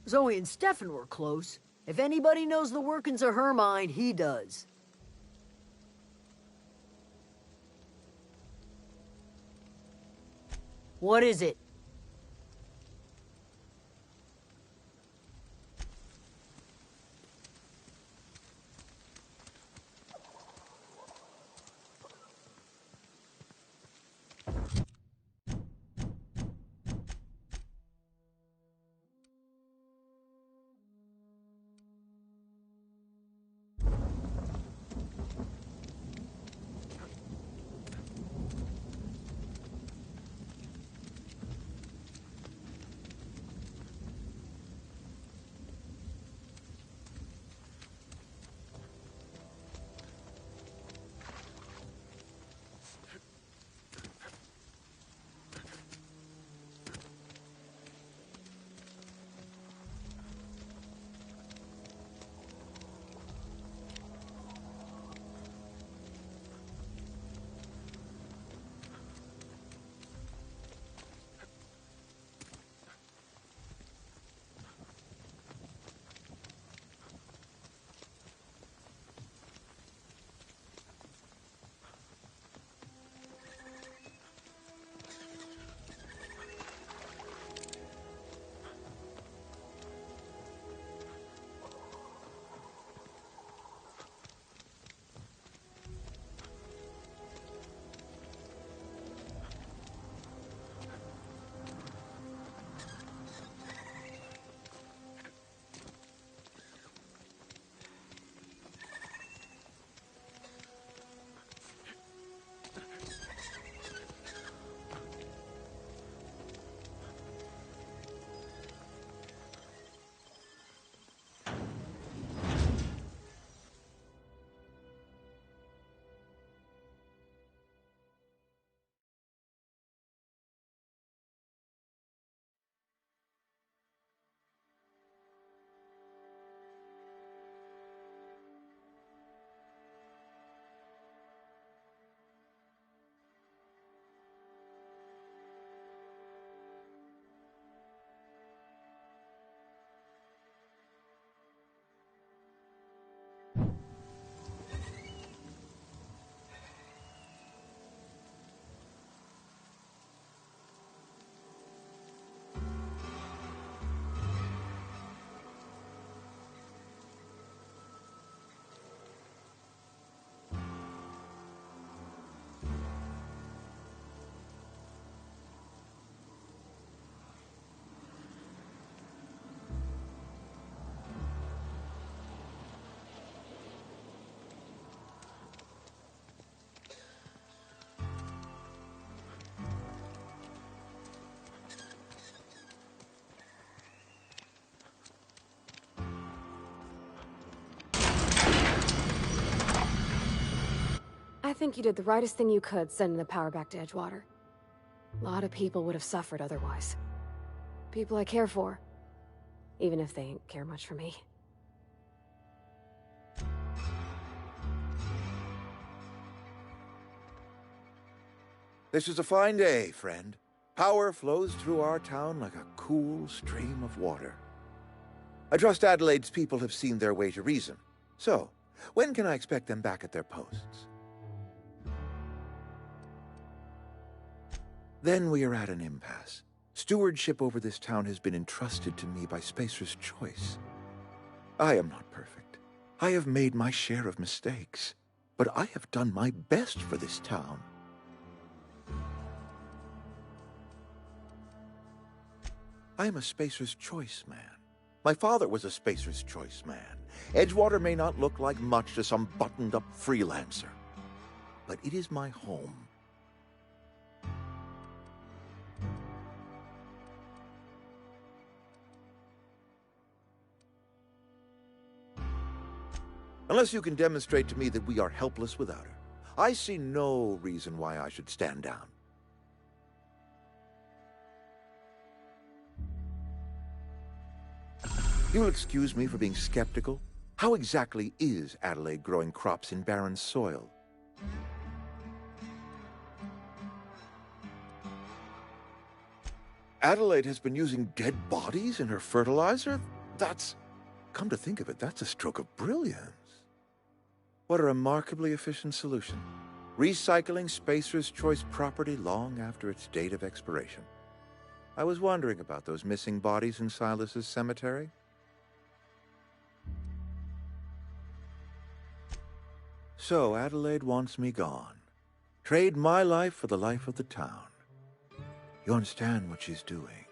Zoe and Stefan were close. If anybody knows the workings of her mind, he does. What is it? I think you did the rightest thing you could, sending the power back to Edgewater. A lot of people would have suffered otherwise. People I care for. Even if they ain't care much for me. This is a fine day, friend. Power flows through our town like a cool stream of water. I trust Adelaide's people have seen their way to reason. So, when can I expect them back at their posts? Then we are at an impasse. Stewardship over this town has been entrusted to me by Spacer's Choice. I am not perfect. I have made my share of mistakes. But I have done my best for this town. I am a Spacer's Choice man. My father was a Spacer's Choice man. Edgewater may not look like much to some buttoned-up freelancer, but it is my home. Unless you can demonstrate to me that we are helpless without her, I see no reason why I should stand down. You'll excuse me for being skeptical. How exactly is Adelaide growing crops in barren soil? Adelaide has been using dead bodies in her fertilizer? Come to think of it, that's a stroke of brilliance. What a remarkably efficient solution. Recycling Spacer's Choice property long after its date of expiration. I was wondering about those missing bodies in Silas's cemetery. So Adelaide wants me gone. Trade my life for the life of the town. You understand what she's doing.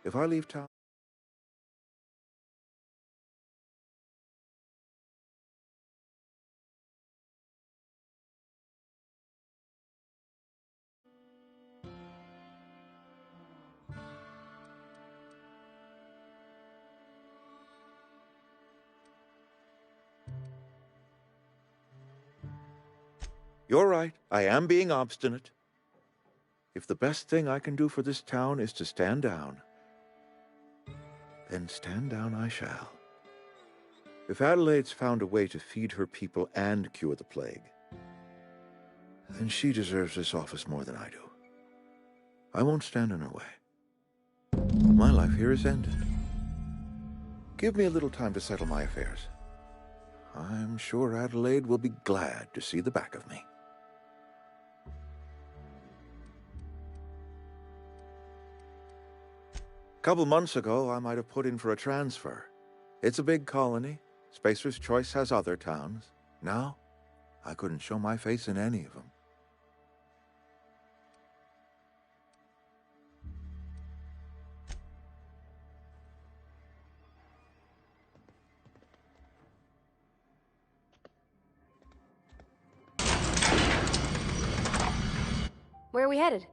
If I leave town... You're right. I am being obstinate. If the best thing I can do for this town is to stand down, then stand down I shall. If Adelaide's found a way to feed her people and cure the plague, then she deserves this office more than I do. I won't stand in her way. My life here is ended. Give me a little time to settle my affairs. I'm sure Adelaide will be glad to see the back of me. A couple months ago, I might have put in for a transfer. It's a big colony. Spacer's Choice has other towns. Now, I couldn't show my face in any of them. Where are we headed?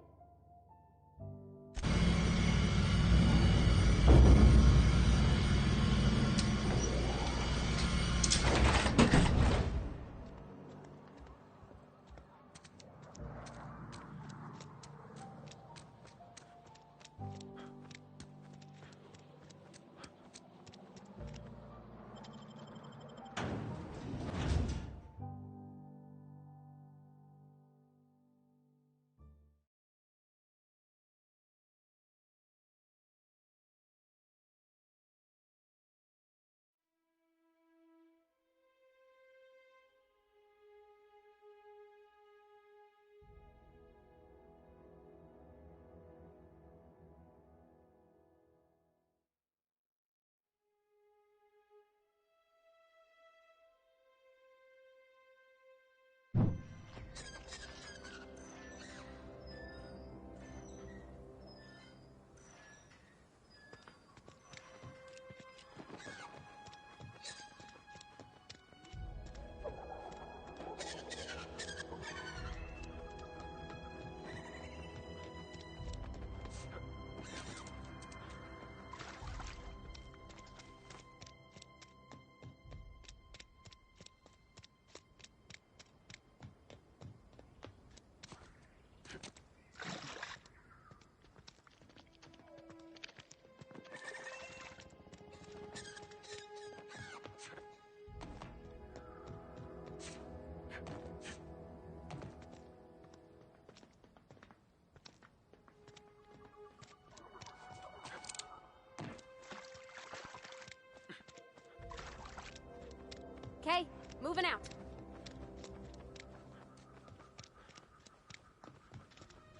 Okay, moving out.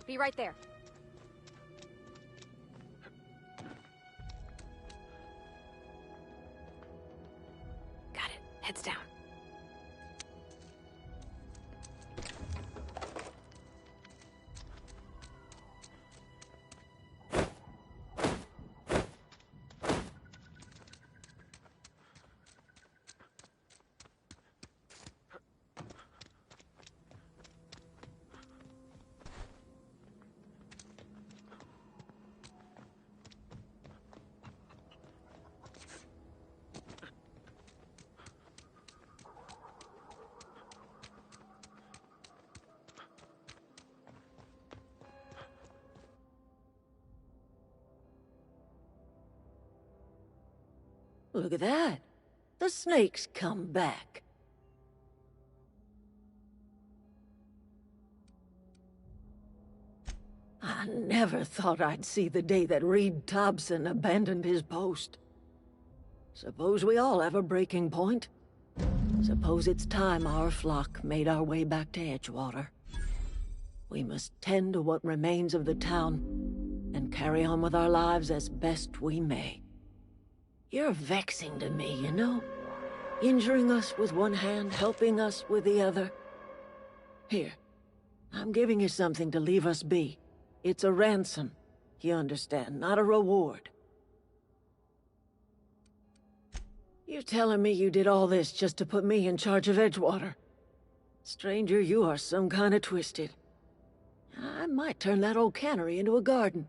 Be right there. Got it. Heads down. Look at that. The snake's come back. I never thought I'd see the day that Reed Thompson abandoned his post. Suppose we all have a breaking point. Suppose it's time our flock made our way back to Edgewater. We must tend to what remains of the town and carry on with our lives as best we may. You're vexing to me, you know? Injuring us with one hand, helping us with the other. Here, I'm giving you something to leave us be. It's a ransom, you understand, not a reward. You telling me you did all this just to put me in charge of Edgewater? Stranger, you are some kind of twisted. I might turn that old cannery into a garden.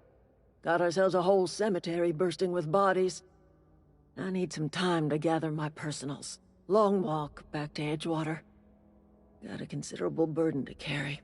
Got ourselves a whole cemetery bursting with bodies. I need some time to gather my personals. Long walk back to Edgewater. Got a considerable burden to carry.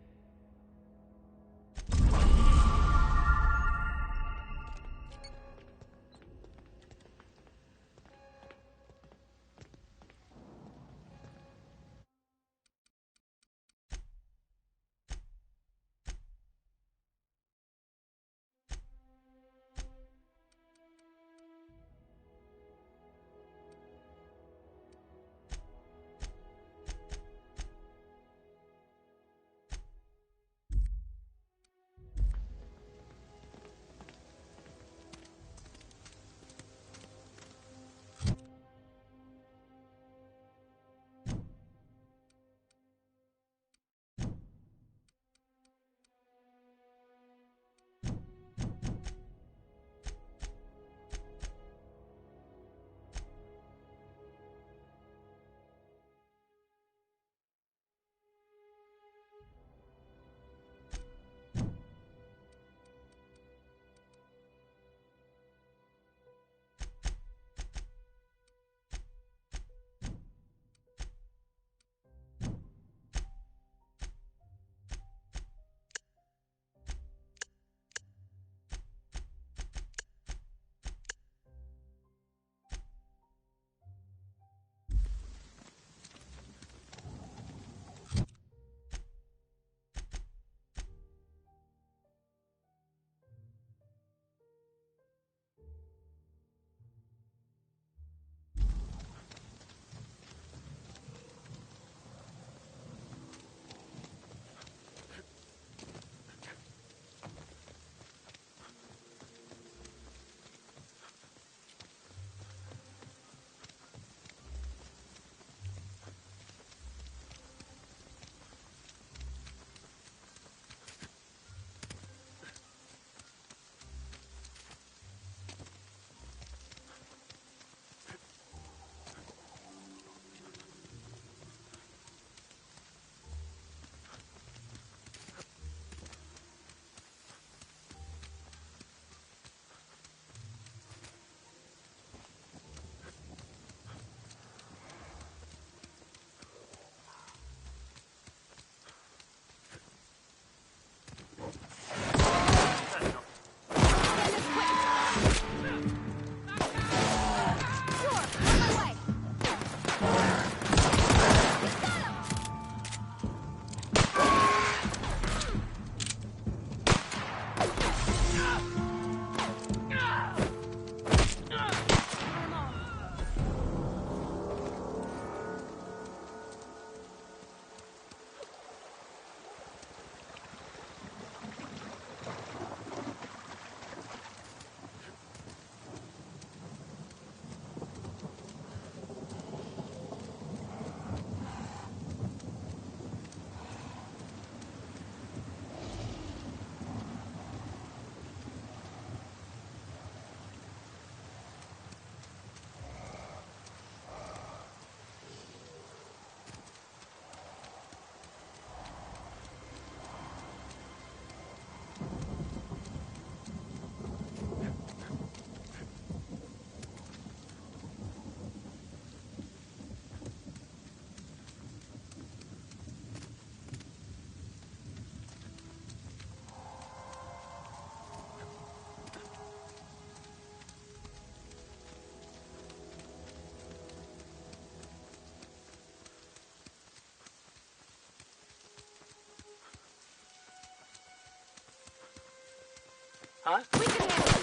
Huh? We can handle it.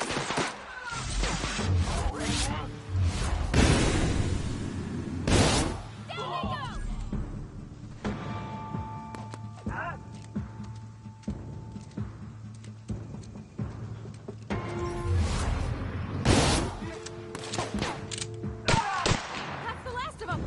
That's the last of them.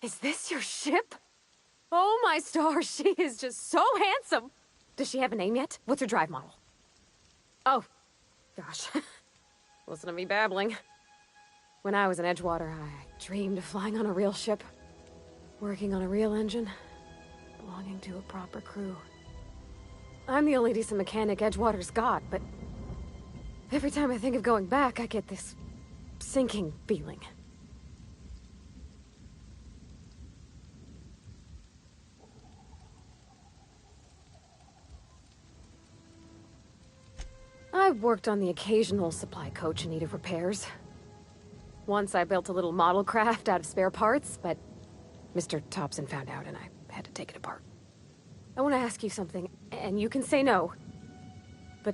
Is this your ship? Oh my stars, she is just so handsome. Does she have a name yet? What's her drive model? Oh, gosh. Listen to me babbling. When I was in Edgewater, I dreamed of flying on a real ship, working on a real engine, belonging to a proper crew. I'm the only decent mechanic Edgewater's got, but every time I think of going back, I get this sinking feeling. I've worked on the occasional supply coach in need of repairs. Once I built a little model craft out of spare parts, but Mr. Thompson found out and I had to take it apart. I want to ask you something, and you can say no. But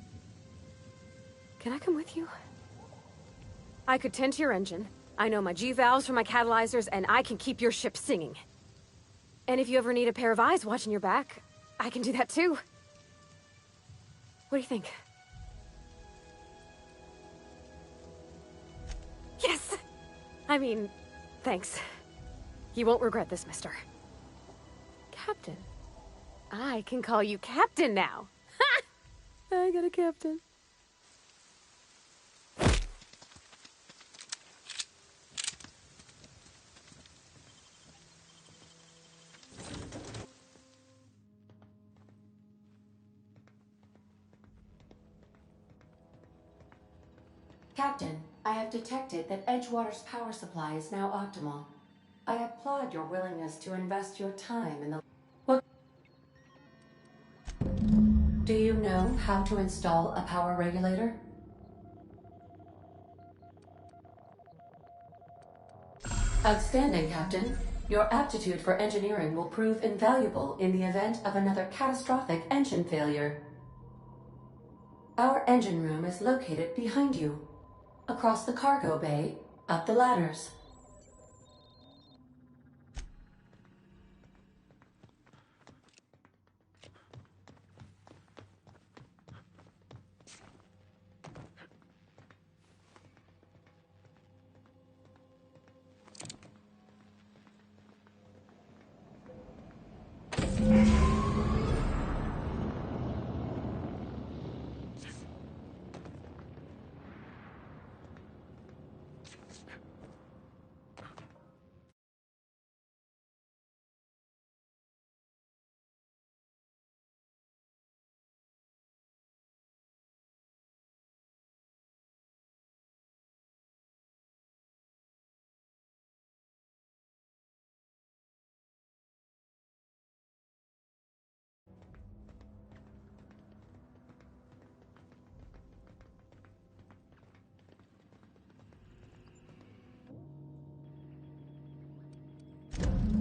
can I come with you? I could tend to your engine. I know my G-valves for my catalyzers, and I can keep your ship singing. And if you ever need a pair of eyes watching your back, I can do that too. What do you think? Yes! I mean, thanks. You won't regret this, mister. Captain. I can call you Captain now. Ha! I got a captain. Captain, I have detected that Edgewater's power supply is now optimal. I applaud your willingness to invest your time in the... What? Do you know how to install a power regulator? Outstanding, Captain. Your aptitude for engineering will prove invaluable in the event of another catastrophic engine failure. Our engine room is located behind you. Across the cargo bay, up the ladders.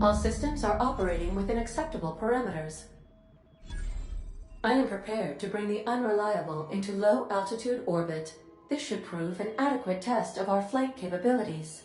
All systems are operating within acceptable parameters. I am prepared to bring the Unreliable into low-altitude orbit. This should prove an adequate test of our flight capabilities.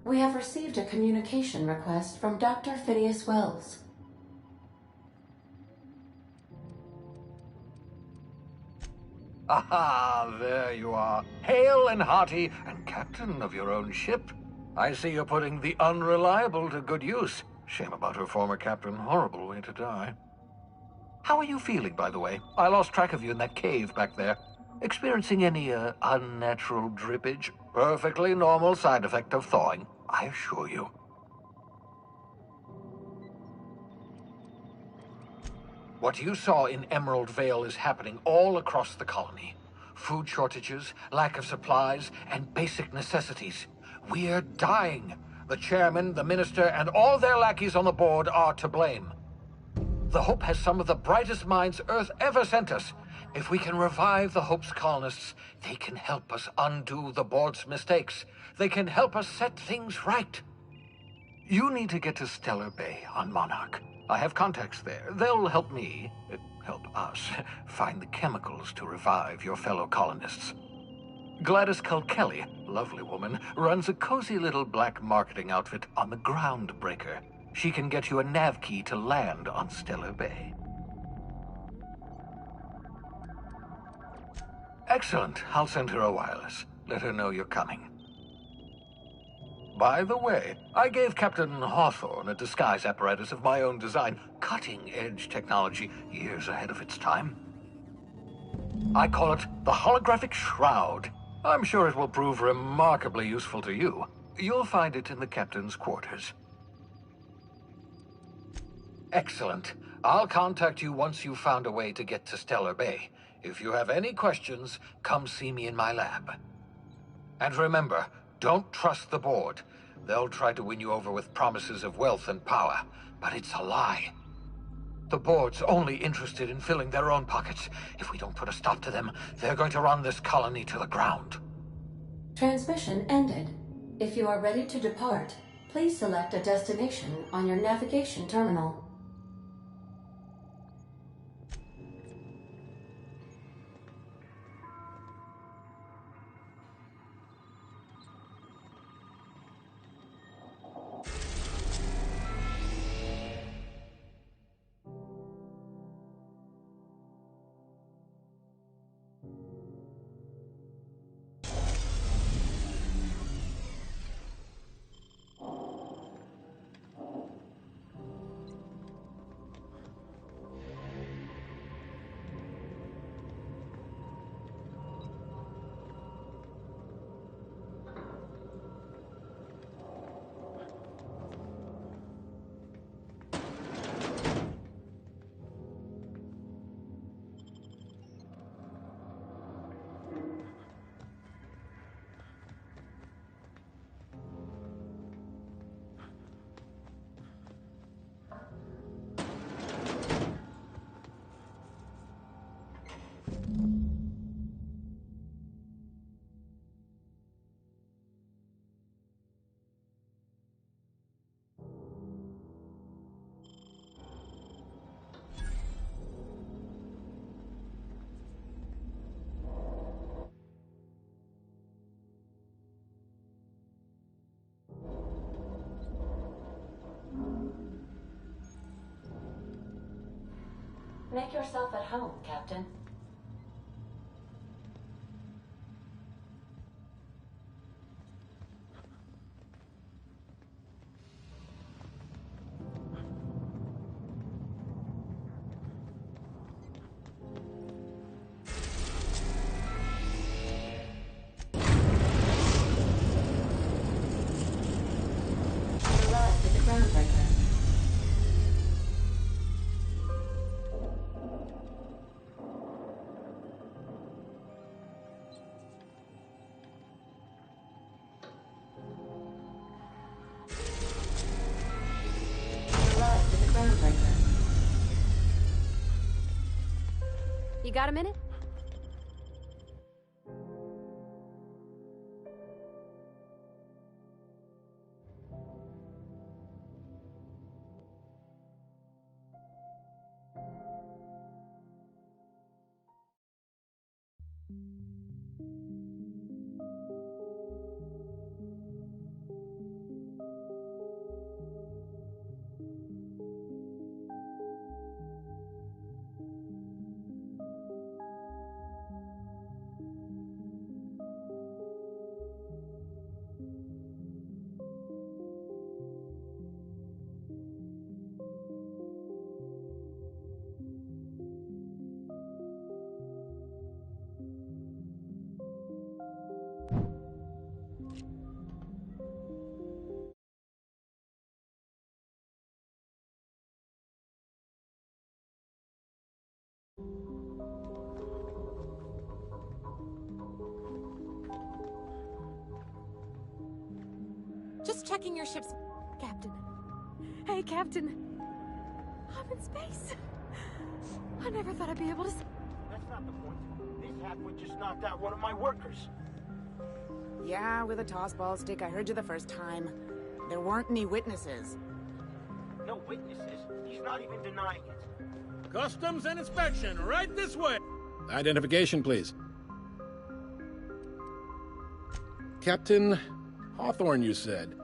We have received a communication request from Dr. Phineas Wells. Aha, there you are. Hale and hearty, and captain of your own ship. I see you're putting the unreliable to good use. Shame about her former captain. Horrible way to die. How are you feeling, by the way? I lost track of you in that cave back there. Experiencing any, unnatural drippage? Perfectly normal side effect of thawing, I assure you. What you saw in Emerald Vale is happening all across the colony. Food shortages, lack of supplies, and basic necessities. We're dying. The chairman, the minister, and all their lackeys on the board are to blame. The Hope has some of the brightest minds Earth ever sent us. If we can revive the Hope's colonists, they can help us undo the board's mistakes. They can help us set things right. You need to get to Stellar Bay on Monarch. I have contacts there. They'll help me, help us, find the chemicals to revive your fellow colonists. Gladys Culkelly, lovely woman, runs a cozy little black marketing outfit on the Groundbreaker. She can get you a nav key to land on Stellar Bay. Excellent. I'll send her a wireless. Let her know you're coming. By the way, I gave Captain Hawthorne a disguise apparatus of my own design. Cutting-edge technology, years ahead of its time. I call it the Holographic Shroud. I'm sure it will prove remarkably useful to you. You'll find it in the captain's quarters. Excellent. I'll contact you once you've found a way to get to Stellar Bay. If you have any questions, come see me in my lab. And remember, don't trust the board. They'll try to win you over with promises of wealth and power, but it's a lie. The board's only interested in filling their own pockets. If we don't put a stop to them, they're going to run this colony to the ground. Transmission ended. If you are ready to depart, please select a destination on your navigation terminal. Make yourself at home, Captain. Arrived at the Groundbreaker. You got a minute? Just checking your ship's... Captain. Hey, Captain. I'm in space. I never thought I'd be able to... That's not the point. This halfwit just knocked out one of my workers. Yeah, with a toss-ball stick. I heard you the first time. There weren't any witnesses. No witnesses? He's not even denying it. Customs and inspection, right this way. Identification, please. Captain Hawthorne, you said.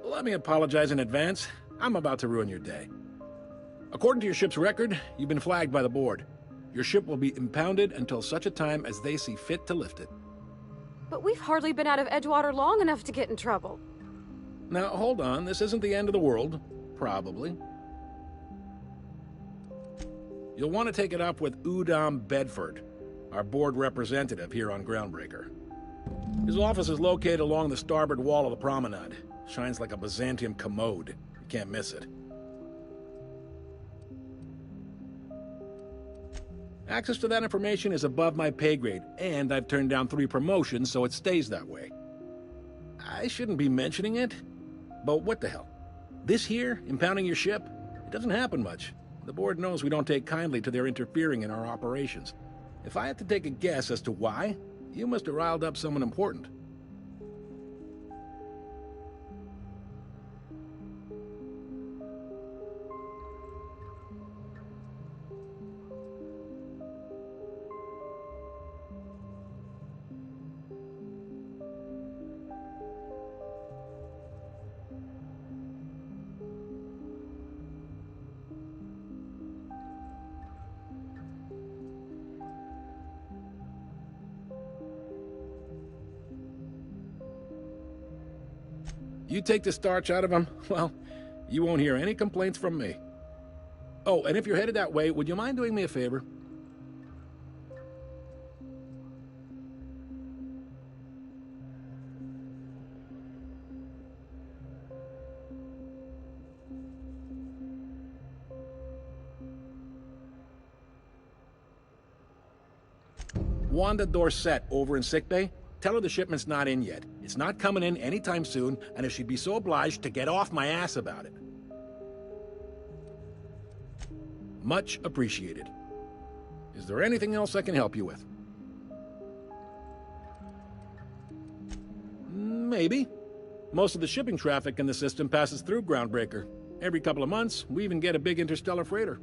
Let me apologize in advance. I'm about to ruin your day. According to your ship's record, you've been flagged by the board. Your ship will be impounded until such a time as they see fit to lift it. But we've hardly been out of Edgewater long enough to get in trouble. Now, hold on. This isn't the end of the world. Probably. You'll want to take it up with Udom Bedford, our board representative here on Groundbreaker. His office is located along the starboard wall of the promenade. Shines like a Byzantium commode. You can't miss it. Access to that information is above my pay grade, and I've turned down 3 promotions, so it stays that way. I shouldn't be mentioning it, but what the hell? This here, impounding your ship? It doesn't happen much. The board knows we don't take kindly to their interfering in our operations. If I had to take a guess as to why, you must have riled up someone important. You take the starch out of them, well, you won't hear any complaints from me. Oh, and if you're headed that way, would you mind doing me a favor? Wanda Dorset over in sickbay? Tell her the shipment's not in yet. It's not coming in anytime soon, and if she'd be so obliged to get off my ass about it. Much appreciated. Is there anything else I can help you with? Maybe. Most of the shipping traffic in the system passes through Groundbreaker. Every couple of months, we even get a big interstellar freighter.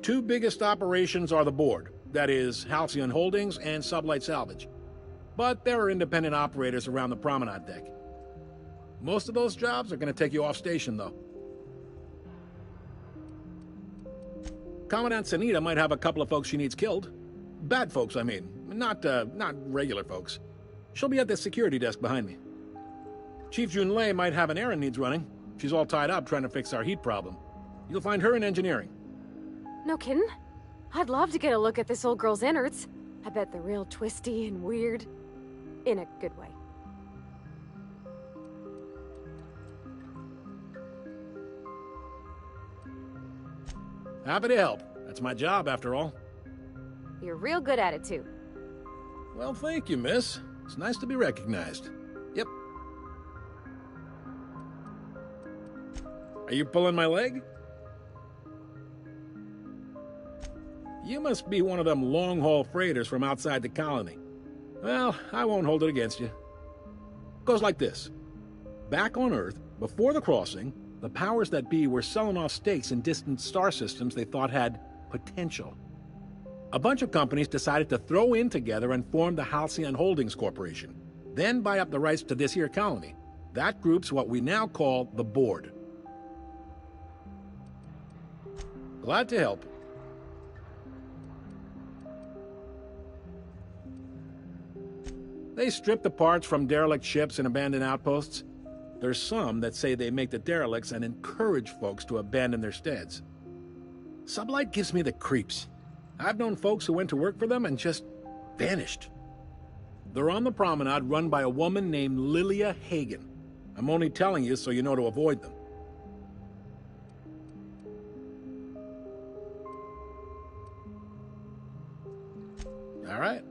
2 biggest operations are the board. That is, Halcyon Holdings and Sublight Salvage. But there are independent operators around the promenade deck. Most of those jobs are going to take you off station, though. Commandant Sanita might have a couple of folks she needs killed. Bad folks, I mean. Not regular folks. She'll be at the security desk behind me. Chief Junlei might have an errand needs running. She's all tied up trying to fix our heat problem. You'll find her in engineering. No kidding? I'd love to get a look at this old girl's innards. I bet they're real twisty and weird. In a good way. Happy to help. That's my job, after all. You're real good at it, too. Well, thank you, miss. It's nice to be recognized. Yep. Are you pulling my leg? You must be one of them long-haul freighters from outside the colony. Well, I won't hold it against you. Goes like this. Back on Earth, before the crossing, the powers that be were selling off stakes in distant star systems they thought had potential. A bunch of companies decided to throw in together and form the Halcyon Holdings Corporation, then buy up the rights to this here colony. That group's what we now call the Board. Glad to help. They strip the parts from derelict ships and abandoned outposts. There's some that say they make the derelicts and encourage folks to abandon their steads. Sublight gives me the creeps. I've known folks who went to work for them and just vanished. They're on the promenade run by a woman named Lilia Hagen. I'm only telling you so you know to avoid them. All right.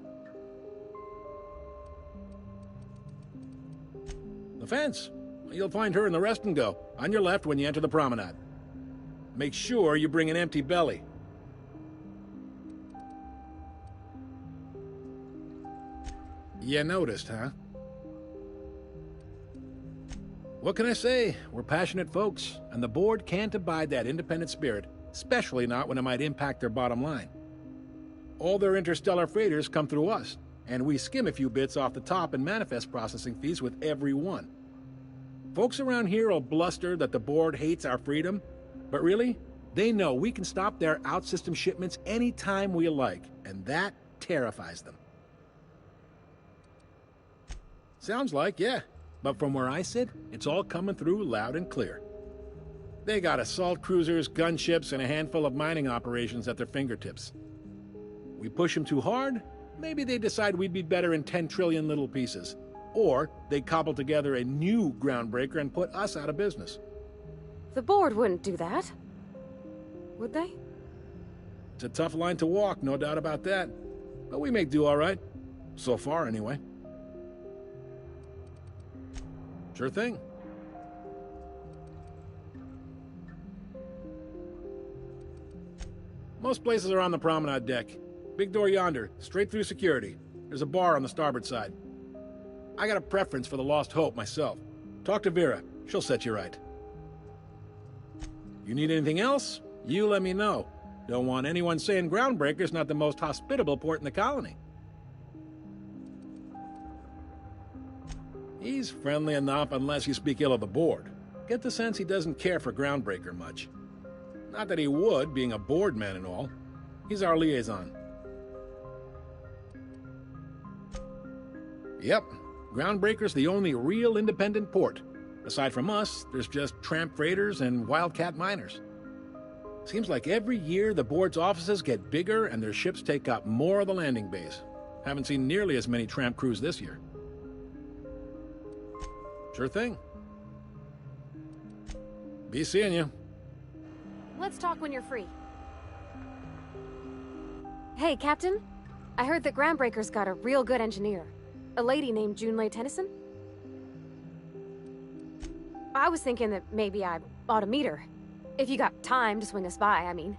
The fence. You'll find her in the rest and go, on your left when you enter the promenade. Make sure you bring an empty belly. You noticed, huh? What can I say? We're passionate folks, and the board can't abide that independent spirit, especially not when it might impact their bottom line. All their interstellar freighters come through us, and we skim a few bits off the top in manifest processing fees with every one. Folks around here will bluster that the board hates our freedom, but really, they know we can stop their out-system shipments anytime we like, and that terrifies them. Sounds like, yeah. But from where I sit, it's all coming through loud and clear. They got assault cruisers, gunships, and a handful of mining operations at their fingertips. We push them too hard, maybe they decide we'd be better in 10 trillion little pieces. Or they cobble together a new groundbreaker and put us out of business. The board wouldn't do that. Would they? It's a tough line to walk, no doubt about that. But we make do all right. So far, anyway. Sure thing. Most places are on the promenade deck. Big door yonder, straight through security. There's a bar on the starboard side. I got a preference for the Lost Hope myself. Talk to Vera. She'll set you right. You need anything else? You let me know. Don't want anyone saying Groundbreaker's not the most hospitable port in the colony. He's friendly enough unless you speak ill of the board. Get the sense he doesn't care for Groundbreaker much. Not that he would, being a board man and all. He's our liaison. Yep, Groundbreaker's the only real independent port. Aside from us, there's just tramp freighters and wildcat miners. Seems like every year the board's offices get bigger and their ships take up more of the landing base. Haven't seen nearly as many tramp crews this year. Sure thing. Be seeing you. Let's talk when you're free. Hey, Captain. I heard that Groundbreaker's got a real good engineer. A lady named Junlei Tennyson. I was thinking that maybe I ought to meet her. If you got time to swing us by, I mean.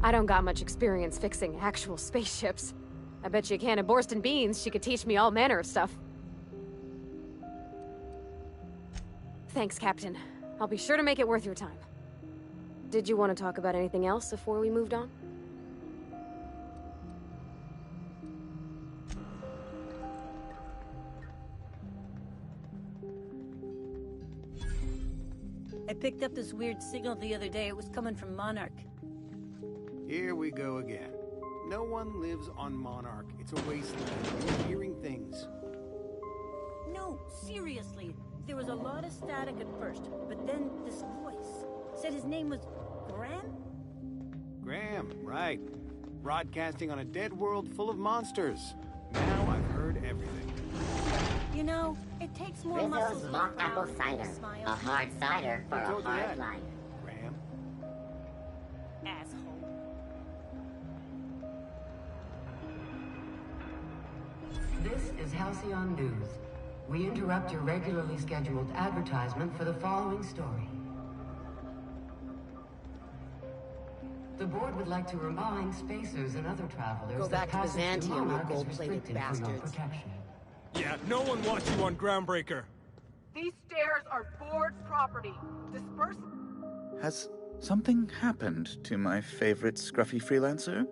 I don't got much experience fixing actual spaceships. I bet you a can of Borston beans she could teach me all manner of stuff. Thanks, Captain. I'll be sure to make it worth your time. Did you want to talk about anything else before we moved on? I picked up this weird signal the other day. It was coming from Monarch. Here we go again. No one lives on Monarch. It's a wasteland. You're hearing things. No, seriously. There was a lot of static at first, but then this voice said his name was Graham? Graham, right. Broadcasting on a dead world full of monsters. Now I've heard everything. You know, it takes more muscles Rizzo's than mock apple to cider. smile. A hard cider for I a told you hard that. life. Graham. Asshole. This is Halcyon News. We interrupt your regularly scheduled advertisement for the following story. The board would like to remind spacers and other travelers Go that back to passage Byzantium, you Monarch is gold-plated restricted for your bastards. protection. Yeah, no one wants you on Groundbreaker. These stairs are board property. Disperse. Has something happened to my favorite scruffy freelancer?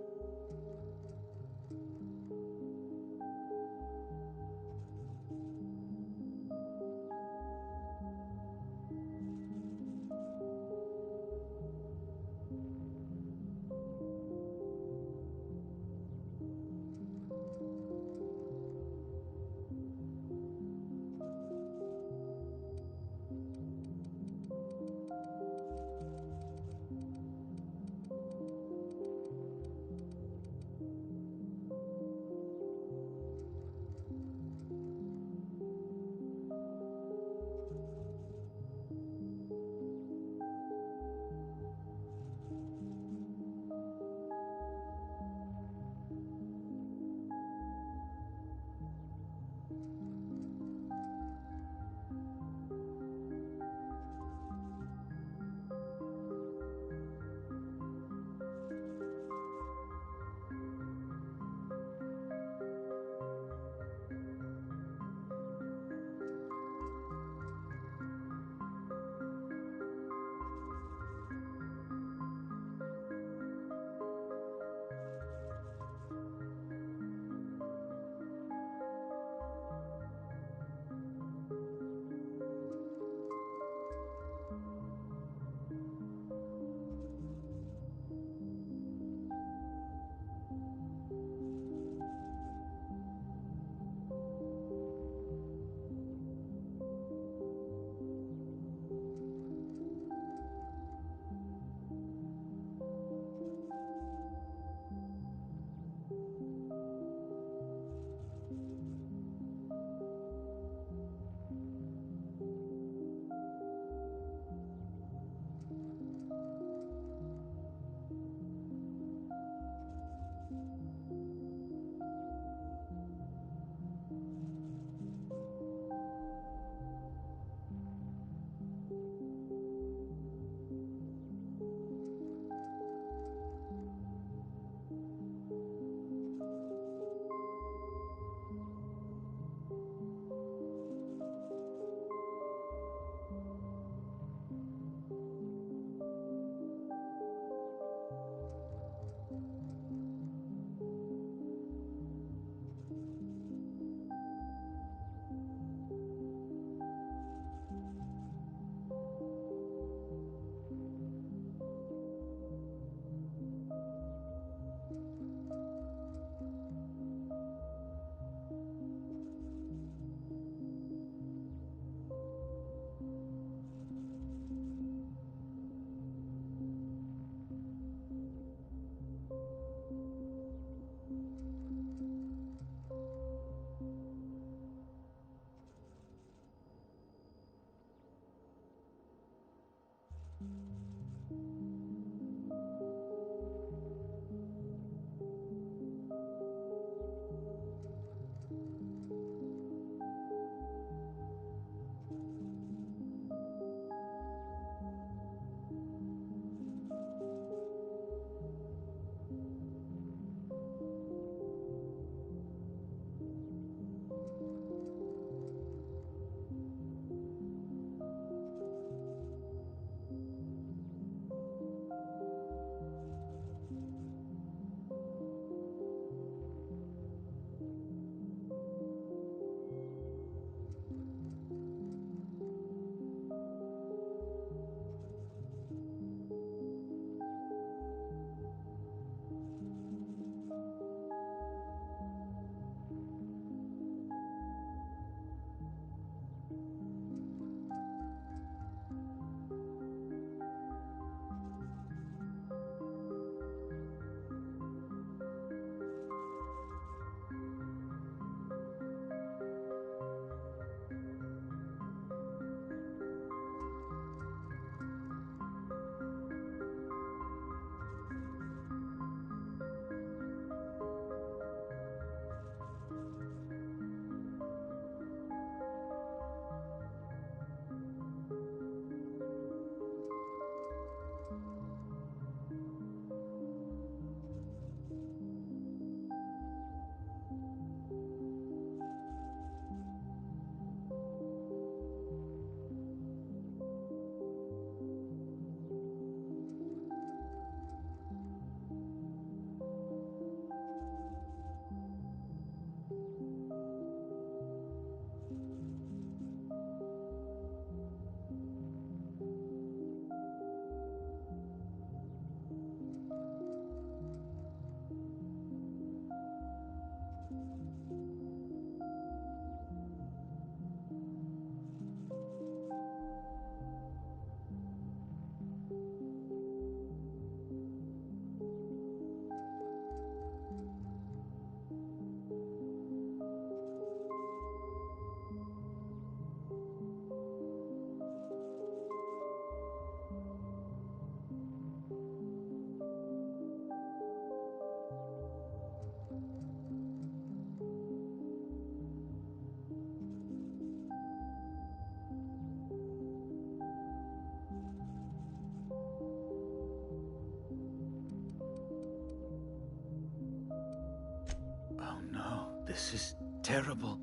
This is terrible.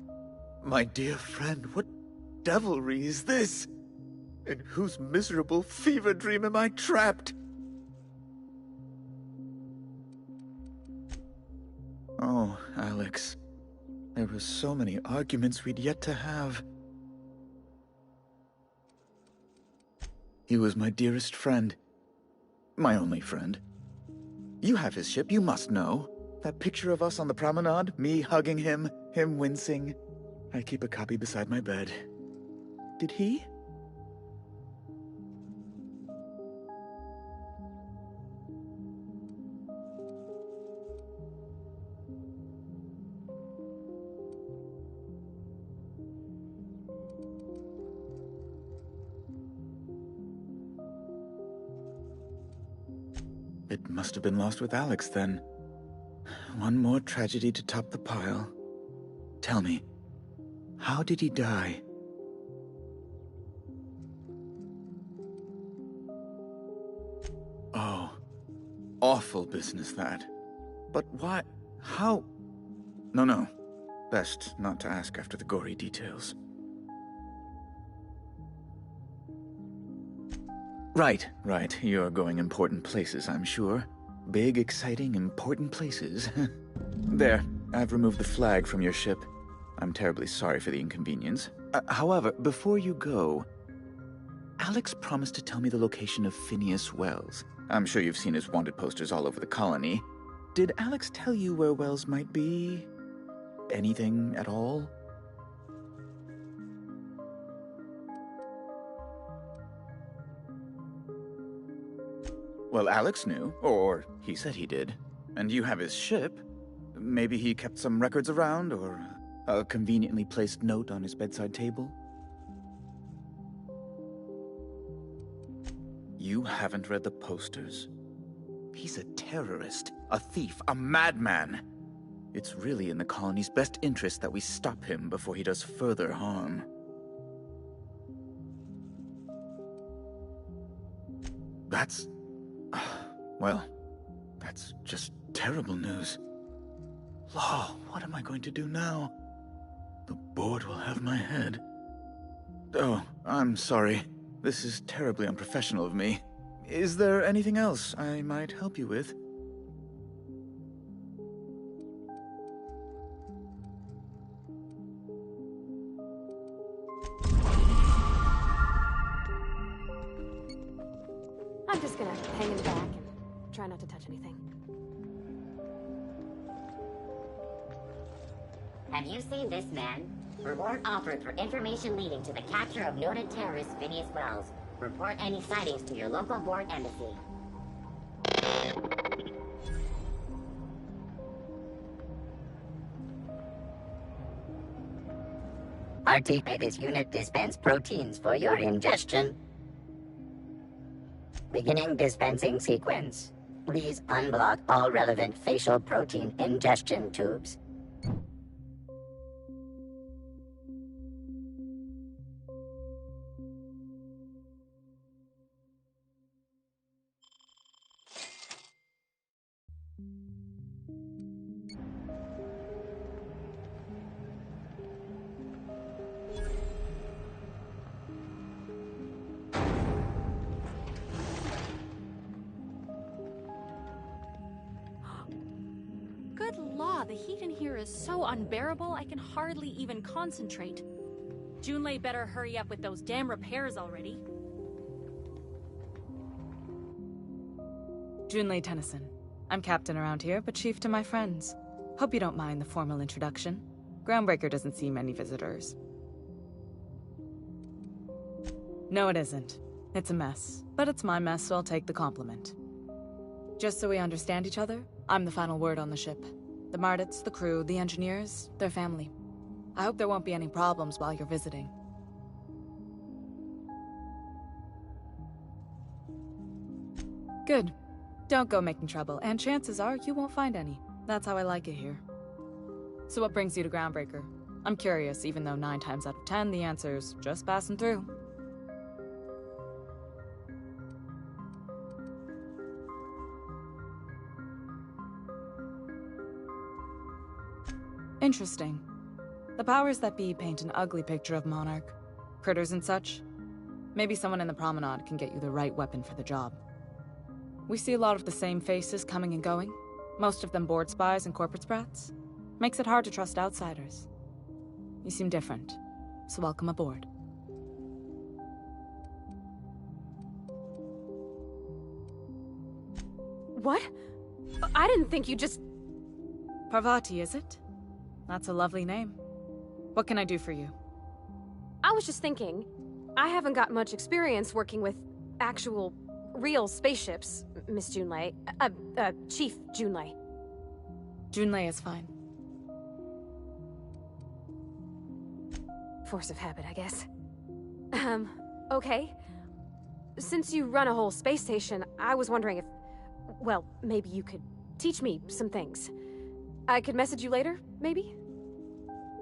My dear friend, what devilry is this? In whose miserable fever dream am I trapped? Oh, Alex. There were so many arguments we'd yet to have. He was my dearest friend. My only friend. You have his ship, you must know. That picture of us on the promenade, me hugging him, him wincing. I keep a copy beside my bed. Did he? It must have been lost with Alex, then. One more tragedy to top the pile. Tell me, how did he die? Oh, awful business, that. But why? How? No. Best not to ask after the gory details. Right. You're going important places, I'm sure. Big, exciting, important places. There, I've removed the flag from your ship. I'm terribly sorry for the inconvenience. However, before you go, Alex promised to tell me the location of Phineas Wells. I'm sure you've seen his wanted posters all over the colony. Did Alex tell you where Wells might be? Anything at all? Well, Alex knew, or he said he did. And you have his ship. Maybe he kept some records around, or a conveniently placed note on his bedside table? You haven't read the posters? He's a terrorist, a thief, a madman. It's really in the colony's best interest that we stop him before he does further harm. That's... well, that's just terrible news. Law, what am I going to do now? The board will have my head. Oh, I'm sorry. This is terribly unprofessional of me. Is there anything else I might help you with? I'm just gonna hang in the back and try not to touch anything. Have you seen this man? Reward offered for information leading to the capture of noted terrorist Phineas Wells. Report any sightings to your local board embassy. This unit dispense proteins for your ingestion. Beginning dispensing sequence. Please unblock all relevant facial protein ingestion tubes. Good law, the heat in here is so unbearable I can hardly even concentrate. Junlei better hurry up with those damn repairs already. Junlei Tennyson. I'm captain around here, but chief to my friends. Hope you don't mind the formal introduction. Groundbreaker doesn't see many visitors. No, it isn't. It's a mess. But it's my mess, so I'll take the compliment. Just so we understand each other, I'm the final word on the ship. The Mardits, the crew, the engineers, their family. I hope there won't be any problems while you're visiting. Good. Don't go making trouble, and chances are you won't find any. That's how I like it here. So what brings you to Groundbreaker? I'm curious, even though 9 times out of 10 the answer's just passing through. Interesting. The powers that be paint an ugly picture of Monarch. Critters and such. Maybe someone in the promenade can get you the right weapon for the job. We see a lot of the same faces coming and going. Most of them board spies and corporate sprats. Makes it hard to trust outsiders. You seem different, so welcome aboard. What? I didn't think you just... Parvati, is it? That's a lovely name. What can I do for you? I was just thinking, I haven't got much experience working with actual, real spaceships, Miss Junlei. Chief Junlei. Junlei is fine. Force of habit, I guess. Okay. Since you run a whole space station, I was wondering if... Well, maybe you could teach me some things. I could message you later, maybe?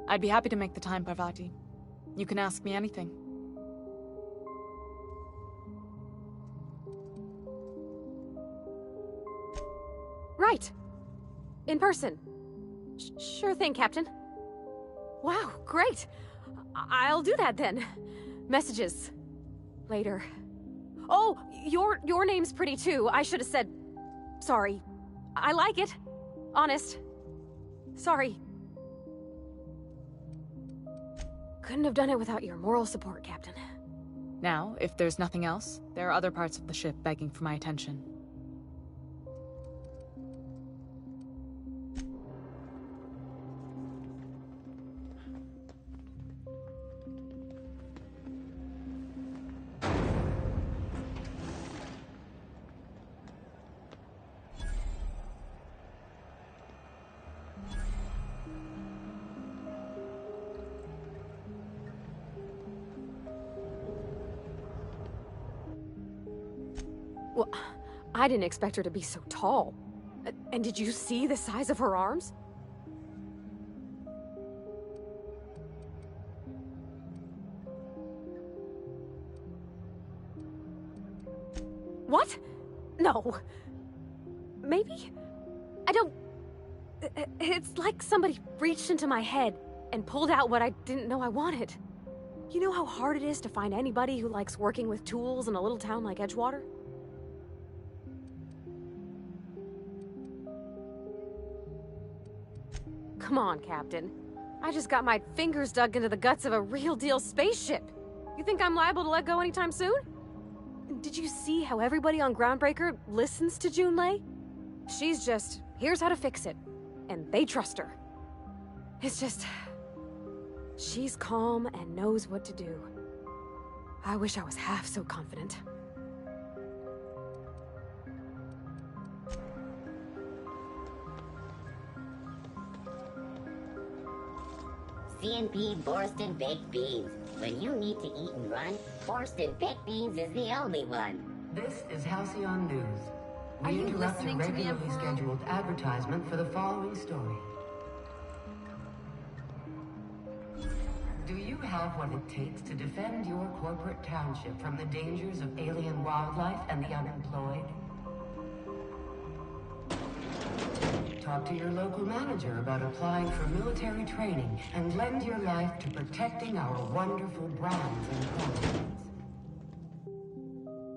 I'd be happy to make the time, Parvati. You can ask me anything. Right. In person. Sure thing, Captain. Wow, great. I'll do that then. Messages. Later. Oh, your name's pretty too. I should have said... Sorry. I like it. Honest. Sorry. Couldn't have done it without your moral support, Captain. Now, if there's nothing else, there are other parts of the ship begging for my attention. Well, I didn't expect her to be so tall. And did you see the size of her arms? What? No. Maybe? I don't... It's like somebody reached into my head and pulled out what I didn't know I wanted. You know how hard it is to find anybody who likes working with tools in a little town like Edgewater? Come on, Captain. I just got my fingers dug into the guts of a real-deal spaceship. You think I'm liable to let go anytime soon? Did you see how everybody on Groundbreaker listens to Junlei? She's just, here's how to fix it. And they trust her. It's just... She's calm and knows what to do. I wish I was half so confident. CNP Borston Baked Beans. When you need to eat and run, Borston Baked Beans is the only one. This is Halcyon News. Are We you interrupt your listening to the regularly Emperor? scheduled advertisement for the following story. Do you have what it takes to defend your corporate township from the dangers of alien wildlife and the unemployed? Talk to your local manager about applying for military training and lend your life to protecting our wonderful brands and qualities.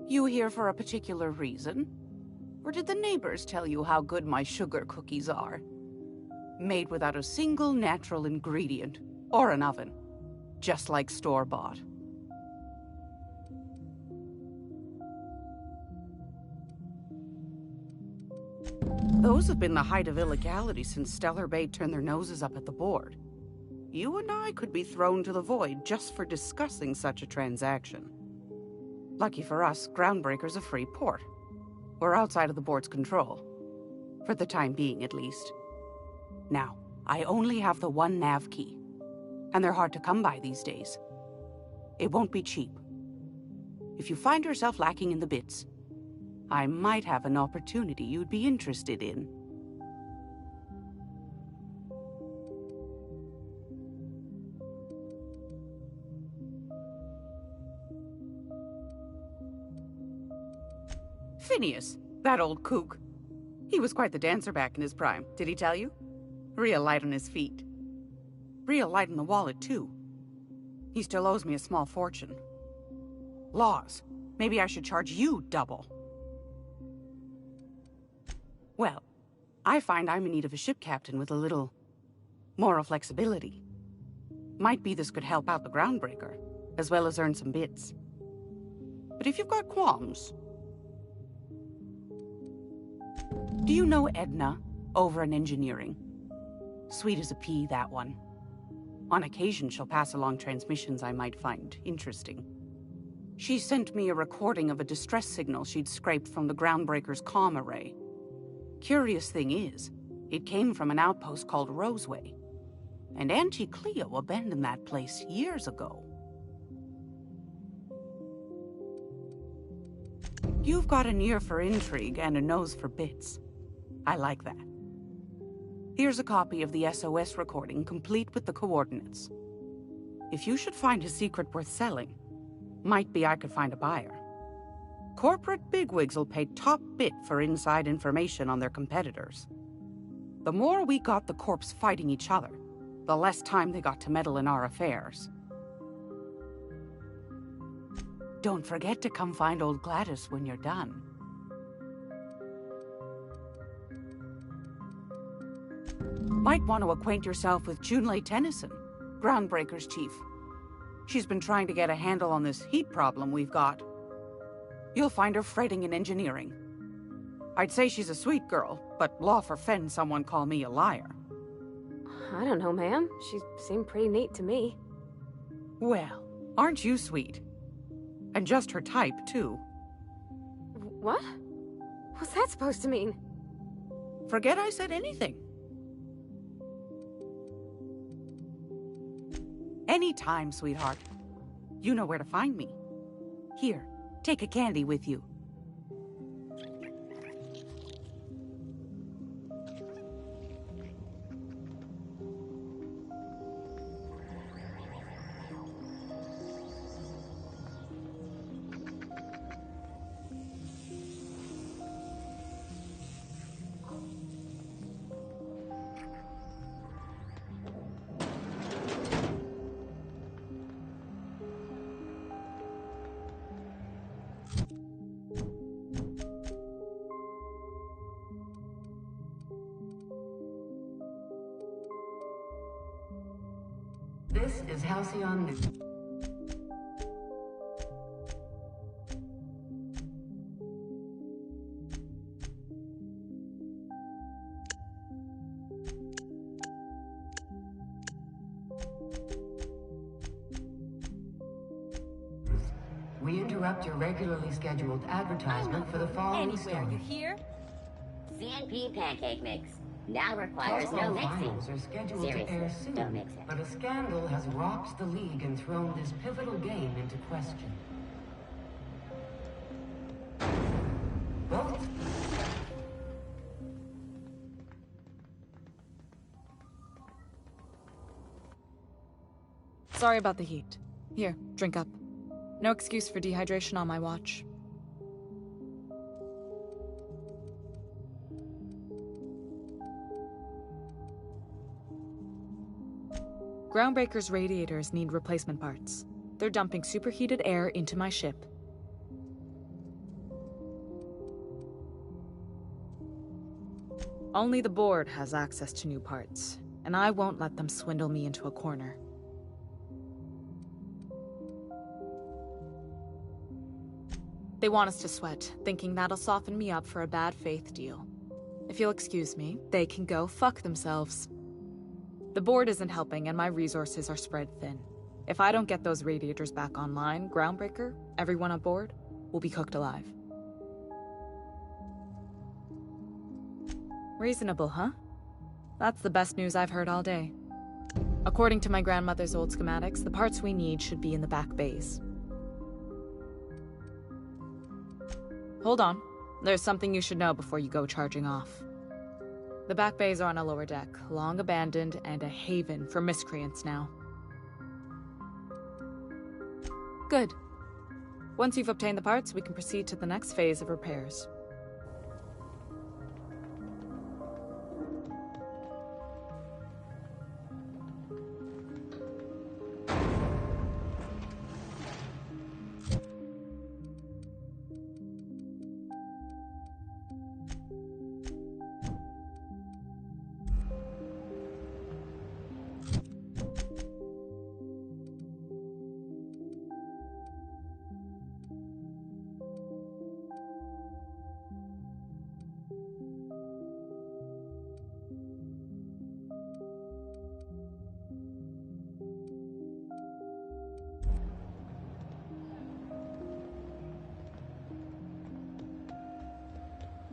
You here for a particular reason? Or did the neighbors tell you how good my sugar cookies are? Made without a single natural ingredient, or an oven. Just like store-bought. Those have been the height of illegality since Stellar Bay turned their noses up at the board. You and I could be thrown to the void just for discussing such a transaction. Lucky for us, Groundbreaker's a free port. We're outside of the board's control. For the time being, at least. Now, I only have the one nav key. And they're hard to come by these days. It won't be cheap. If you find yourself lacking in the bits, I might have an opportunity you'd be interested in. Phineas, that old kook. He was quite the dancer back in his prime, did he tell you? Real light on his feet. Real light in the wallet, too. He still owes me a small fortune. Laws. Maybe I should charge you double. Well, I find I'm in need of a ship captain with a little moral flexibility. Might be this could help out the Groundbreaker, as well as earn some bits. But if you've got qualms... Do you know Edna, over in engineering? Sweet as a pea, that one. On occasion, she'll pass along transmissions I might find interesting. She sent me a recording of a distress signal she'd scraped from the Groundbreaker's comm array. Curious thing is, it came from an outpost called Roseway. And Auntie Cleo abandoned that place years ago. You've got an ear for intrigue and a nose for bits. I like that. Here's a copy of the SOS recording, complete with the coordinates. If you should find a secret worth selling, might be I could find a buyer. Corporate bigwigs will pay top bit for inside information on their competitors. The more we got the corps fighting each other, the less time they got to meddle in our affairs. Don't forget to come find old Gladys when you're done. Might want to acquaint yourself with Junlei Tennyson, Groundbreaker's chief. She's been trying to get a handle on this heat problem we've got. You'll find her fretting in engineering. I'd say she's a sweet girl, but law forfend someone call me a liar. I don't know, ma'am. She seemed pretty neat to me. Well, aren't you sweet? And just her type, too. What? What's that supposed to mean? Forget I said anything. Anytime, sweetheart. You know where to find me. Here, take a candy with you. This is Halcyon News. We interrupt your regularly scheduled advertisement for the following Anywhere, story. you hear? CNP pancake mix. Now requires no mixing. Finals are scheduled to Seriously, air soon, don't mix it. but a scandal has rocked the league and thrown this pivotal game into question. Both Sorry about the heat. Here, drink up. No excuse for dehydration on my watch. Groundbreaker's radiators need replacement parts. They're dumping superheated air into my ship. Only the board has access to new parts, and I won't let them swindle me into a corner. They want us to sweat, thinking that'll soften me up for a bad faith deal. If you'll excuse me, they can go fuck themselves. The board isn't helping, and my resources are spread thin. If I don't get those radiators back online, Groundbreaker, everyone on board, will be cooked alive. Reasonable, huh? That's the best news I've heard all day. According to my grandmother's old schematics, the parts we need should be in the back bays. Hold on. There's something you should know before you go charging off. The back bays are on a lower deck, long abandoned and a haven for miscreants now. Good. Once you've obtained the parts, we can proceed to the next phase of repairs.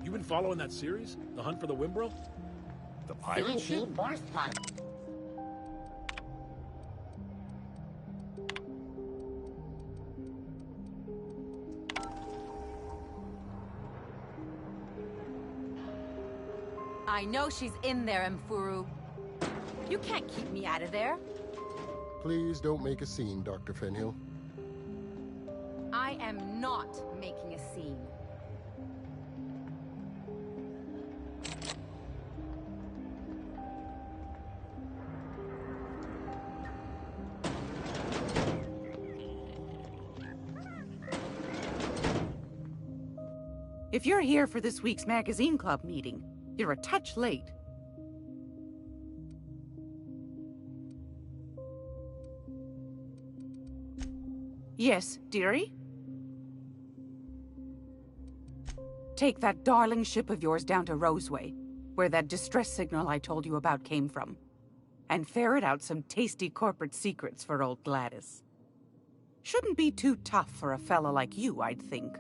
You been following that series? The Hunt for the Wimbrel? The pirate ship? I know she's in there, Mfuru. You can't keep me out of there. Please don't make a scene, Dr. Fenhill. I am not making a scene. If you're here for this week's magazine club meeting, you're a touch late. Yes, dearie? Take that darling ship of yours down to Roseway, where that distress signal I told you about came from, and ferret out some tasty corporate secrets for old Gladys. Shouldn't be too tough for a fella like you, I'd think.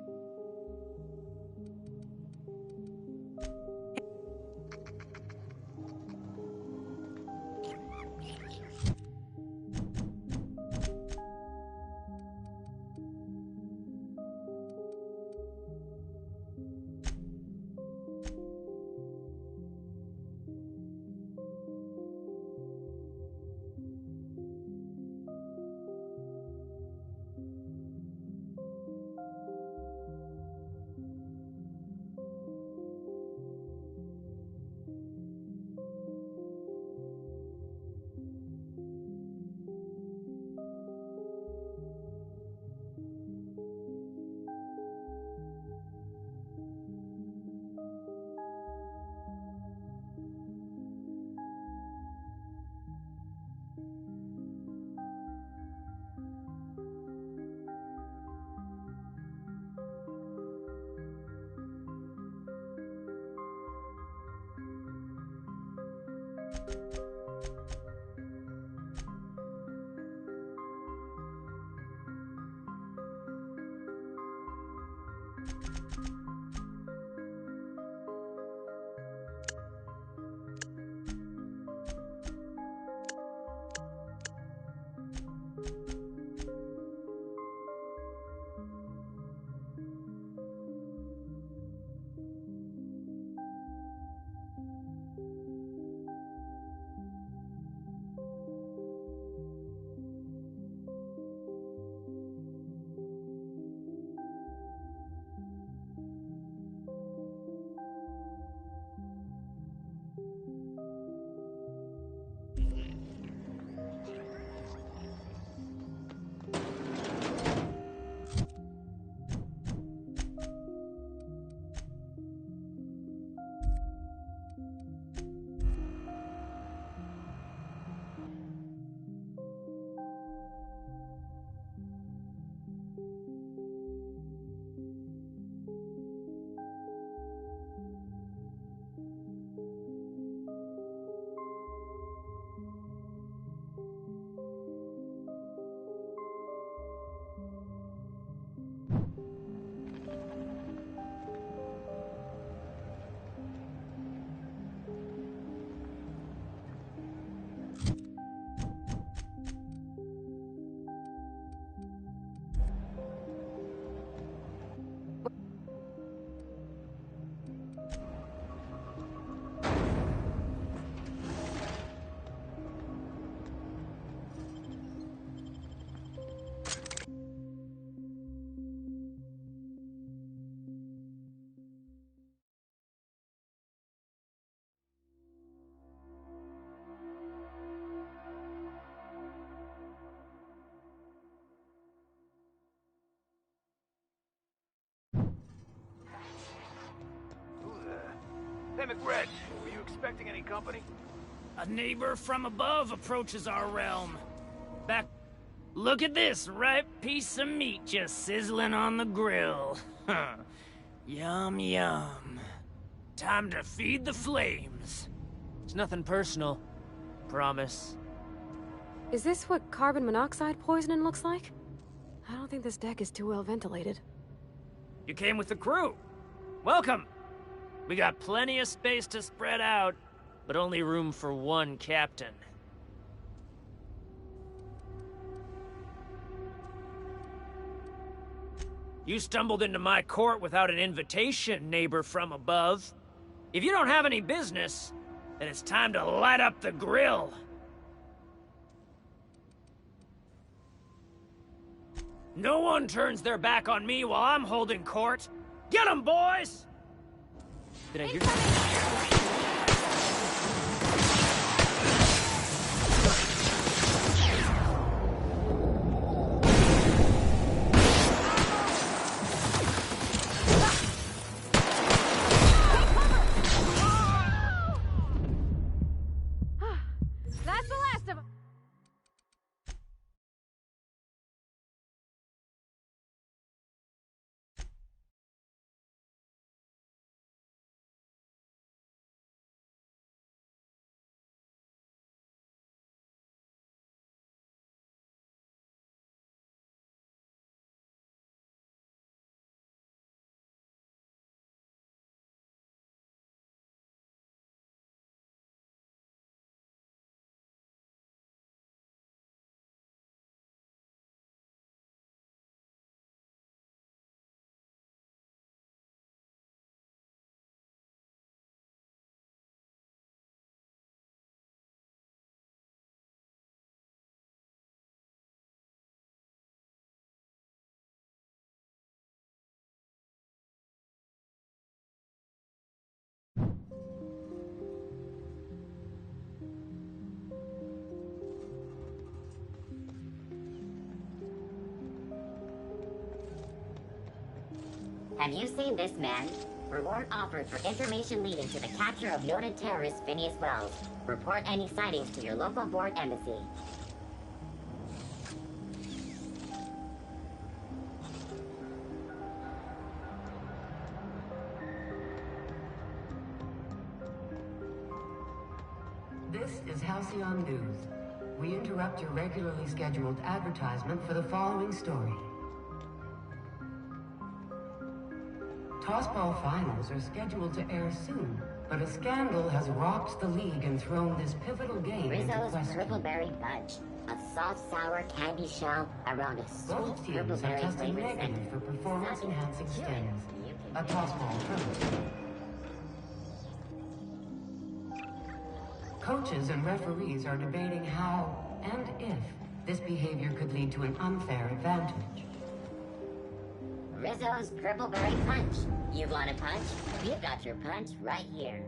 Hey, McRed, were you expecting any company? A neighbor from above approaches our realm. Back... Look at this ripe piece of meat just sizzling on the grill. Yum, yum. Time to feed the flames. It's nothing personal. Promise. Is this what carbon monoxide poisoning looks like? I don't think this deck is too well ventilated. You came with the crew. Welcome. We got plenty of space to spread out, but only room for one captain. You stumbled into my court without an invitation, neighbor from above. If you don't have any business, then it's time to light up the grill. No one turns their back on me while I'm holding court. Get 'em, boys! Did I hear something? That's the last of them. Have you seen this man? Reward offered for information leading to the capture of noted terrorist Phineas Wells. Report any sightings to your local board embassy. This is Halcyon News. We interrupt your regularly scheduled advertisement for the following story. Tossball finals are scheduled to air soon, but a scandal has rocked the league and thrown this pivotal game into Rizzo's question. Purple-Berry Punch. A soft, sour candy shell around a Both sweet teams have purple-berry tested flavored negative center. for performance-enhancing stings. A tossball first. Coaches and referees are debating how and if this behavior could lead to an unfair advantage. Rizzo's Purple-Berry Punch. You want a punch? We've got your punch right here.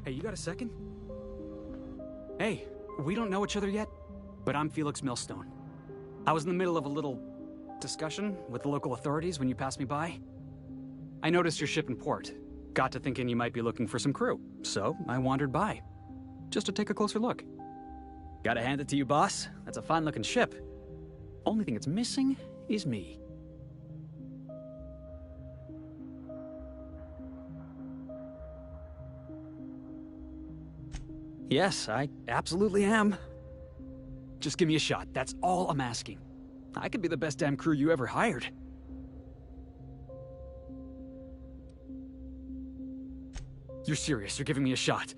Hey, you got a second? Hey, we don't know each other yet, but I'm Felix Millstone. I was in the middle of a little discussion with the local authorities when you passed me by. I noticed your ship in port. Got to thinking you might be looking for some crew, so I wandered by, just to take a closer look. Gotta hand it to you, boss. That's a fine-looking ship. Only thing it's missing is me. Yes, I absolutely am. Just give me a shot, that's all I'm asking. I could be the best damn crew you ever hired. You're serious, you're giving me a shot.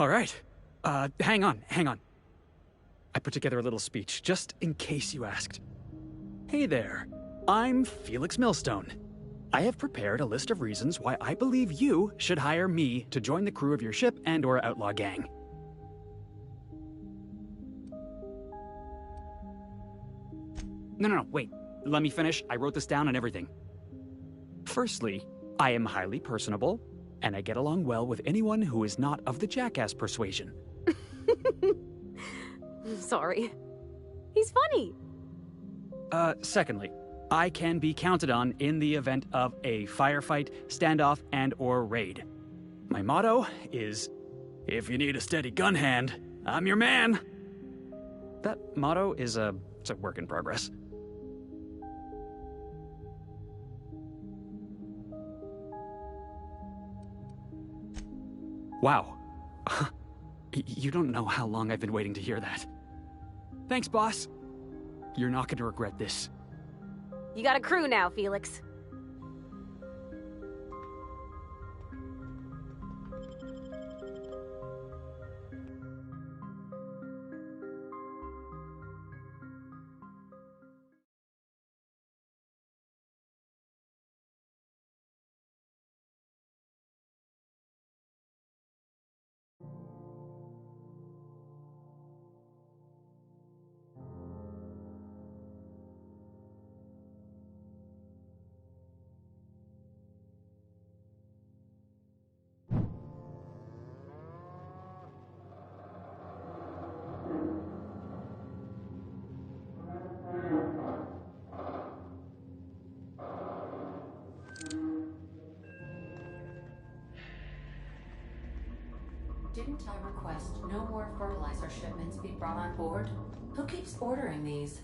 Alright. Hang on. I put together a little speech, just in case you asked. Hey there, I'm Felix Millstone. I have prepared a list of reasons why I believe you should hire me to join the crew of your ship and/or outlaw gang. No, wait. Let me finish. I wrote this down and everything. Firstly, I am highly personable, and I get along well with anyone who is not of the jackass persuasion. Sorry. He's funny. Secondly, I can be counted on in the event of a firefight, standoff, and/or raid. My motto is, if you need a steady gun hand, I'm your man. That motto is it's a work in progress. Wow. You don't know how long I've been waiting to hear that. Thanks, boss. You're not gonna regret this. You got a crew now, Felix. Didn't I request no more fertilizer shipments be brought on board? Who keeps ordering these?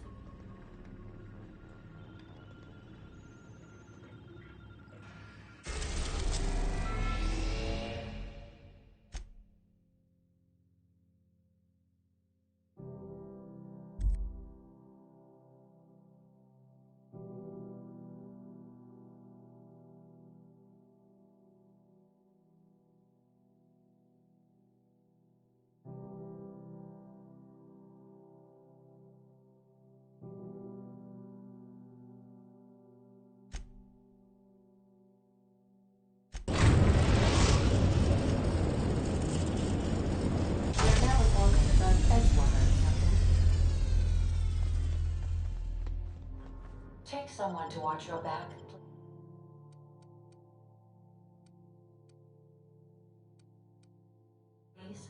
Take someone to watch your back. Please.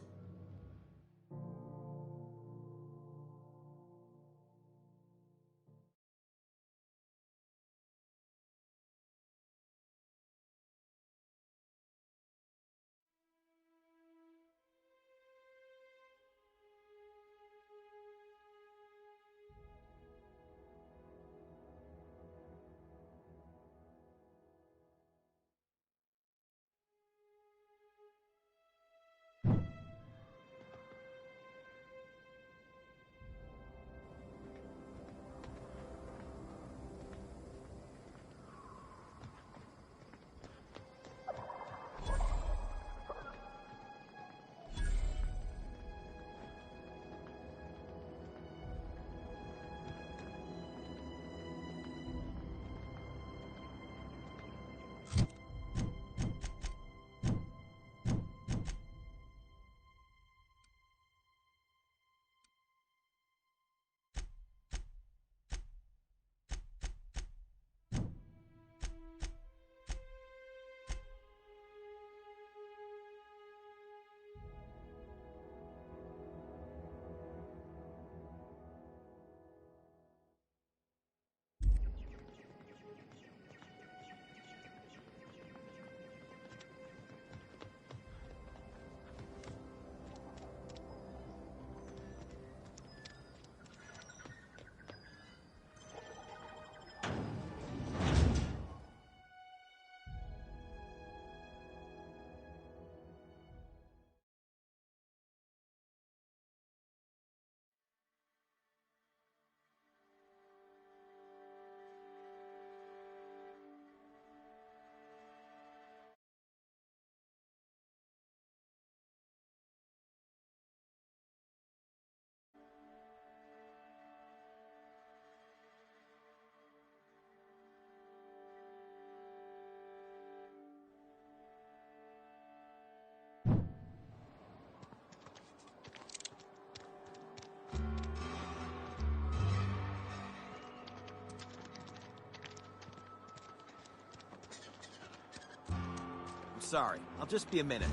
sorry. I'll just be a minute.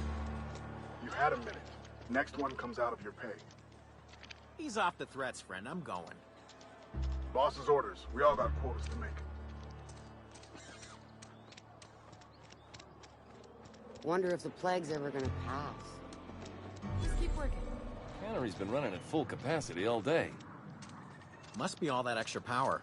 You had a minute. Next one comes out of your pay. Ease off the threats, friend. I'm going. Boss's orders. We all got quotas to make. Wonder if the plague's ever gonna pass. Just keep working. Cannery's been running at full capacity all day. Must be all that extra power.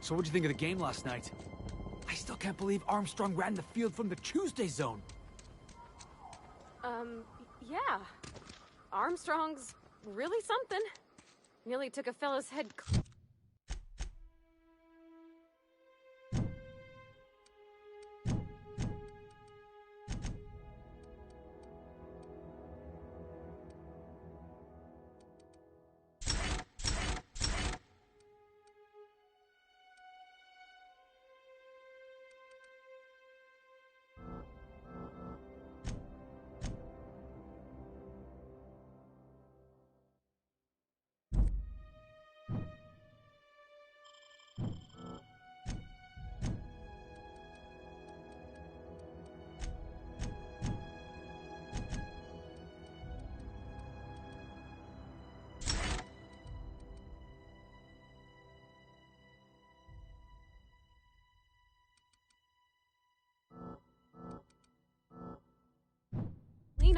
So what'd you think of the game last night? I still can't believe Armstrong ran the field from the Tuesday zone. Yeah. Armstrong's really something. Nearly took a fella's head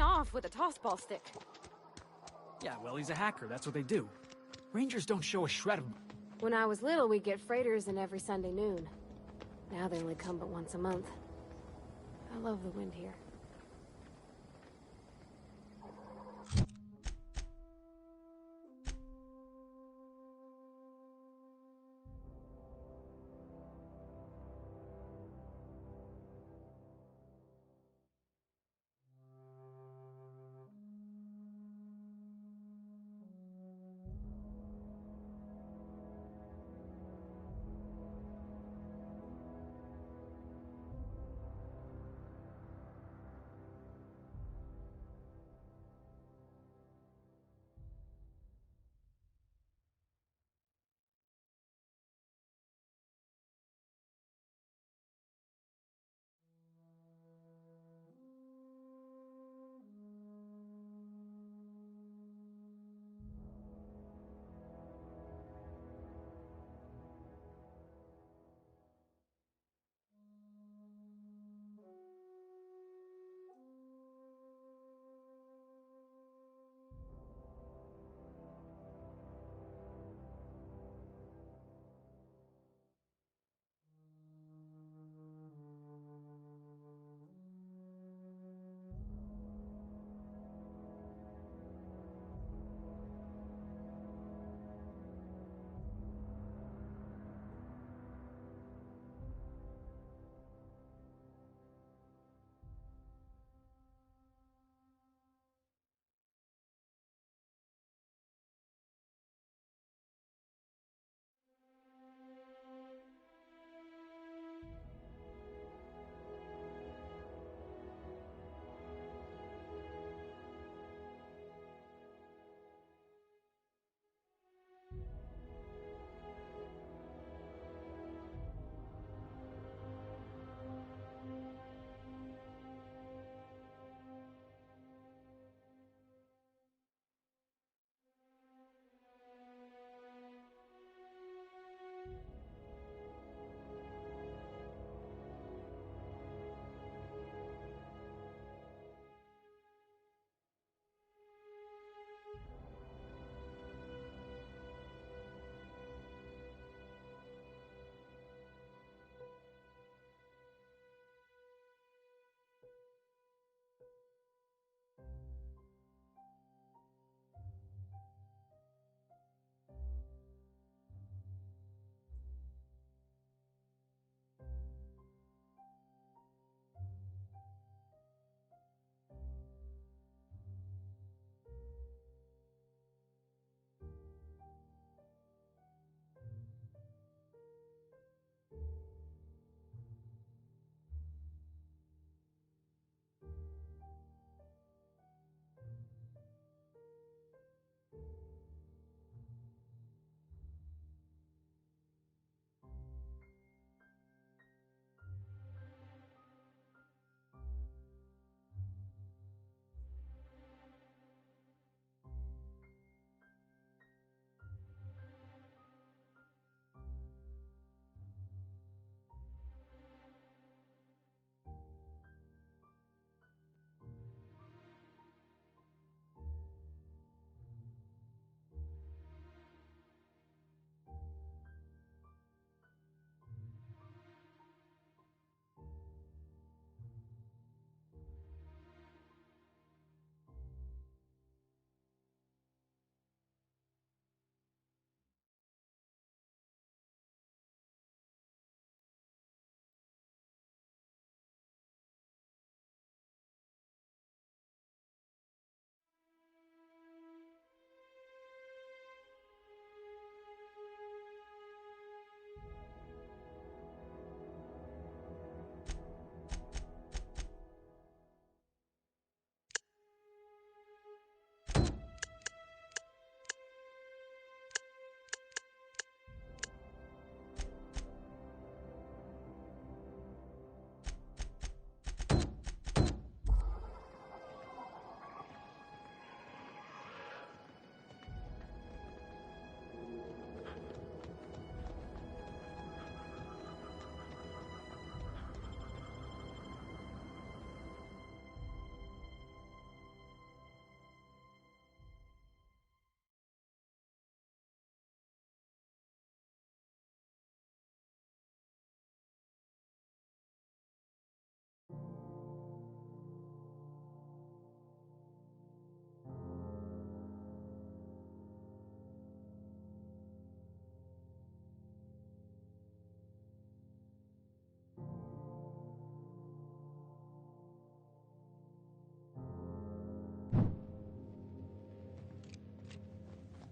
clean off with a tossball stick. Yeah, well, he's a hacker. That's what they do. Rangers don't show a shred of... When I was little, we'd get freighters in every Sunday noon. Now they only come but once a month. I love the wind here.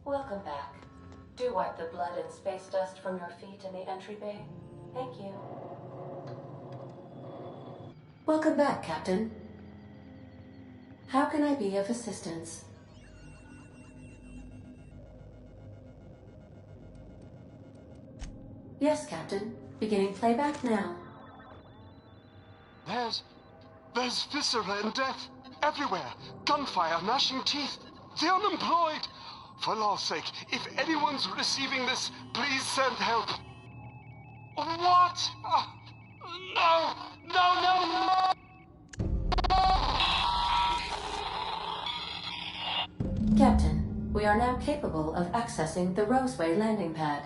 Welcome back. Do wipe the blood and space dust from your feet in the entry bay. Thank you. Welcome back, Captain. How can I be of assistance? Yes, Captain. Beginning playback now. There's viscera and death everywhere. Gunfire, gnashing teeth. The unemployed. For law's sake, if anyone's receiving this, please send help. What? No! No, no, no! Captain, we are now capable of accessing the Roseway landing pad.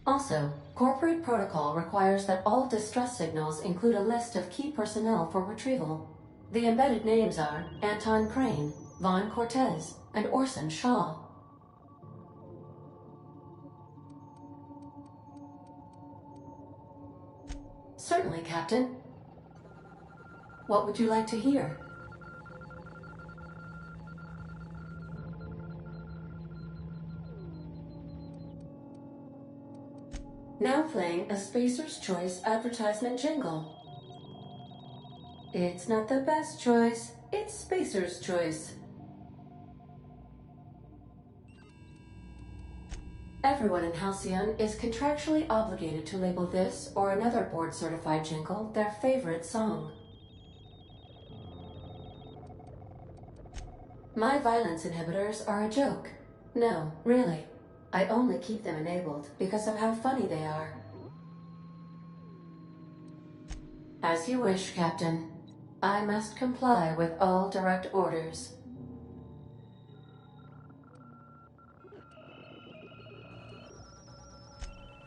Also, corporate protocol requires that all distress signals include a list of key personnel for retrieval. The embedded names are Anton Crane, Vaughn Cortez, and Orson Shaw. Certainly, Captain. What would you like to hear? Now playing a Spacer's Choice advertisement jingle. It's not the best choice, it's Spacer's Choice. Everyone in Halcyon is contractually obligated to label this or another board-certified jingle their favorite song. My violence inhibitors are a joke. No, really. I only keep them enabled because of how funny they are. As you wish, Captain. I must comply with all direct orders.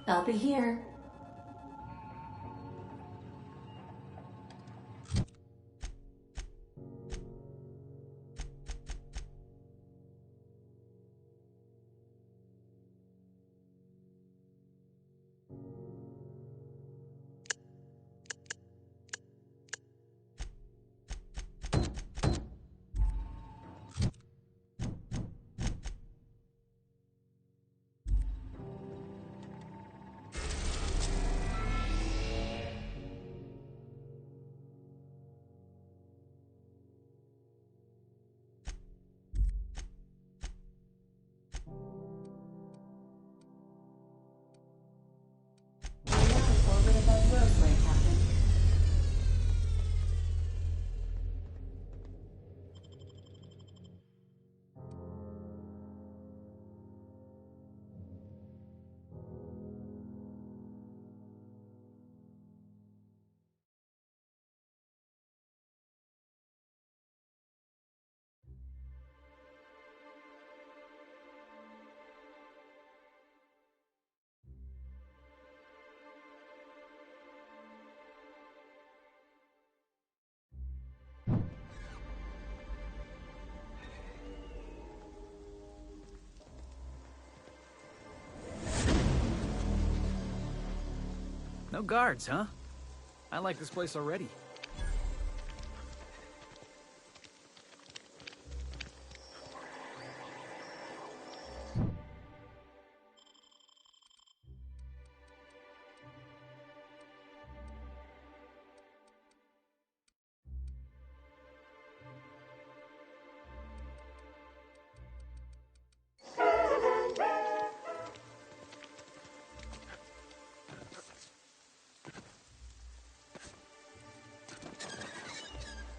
I'll be here. No guards, huh? I like this place already.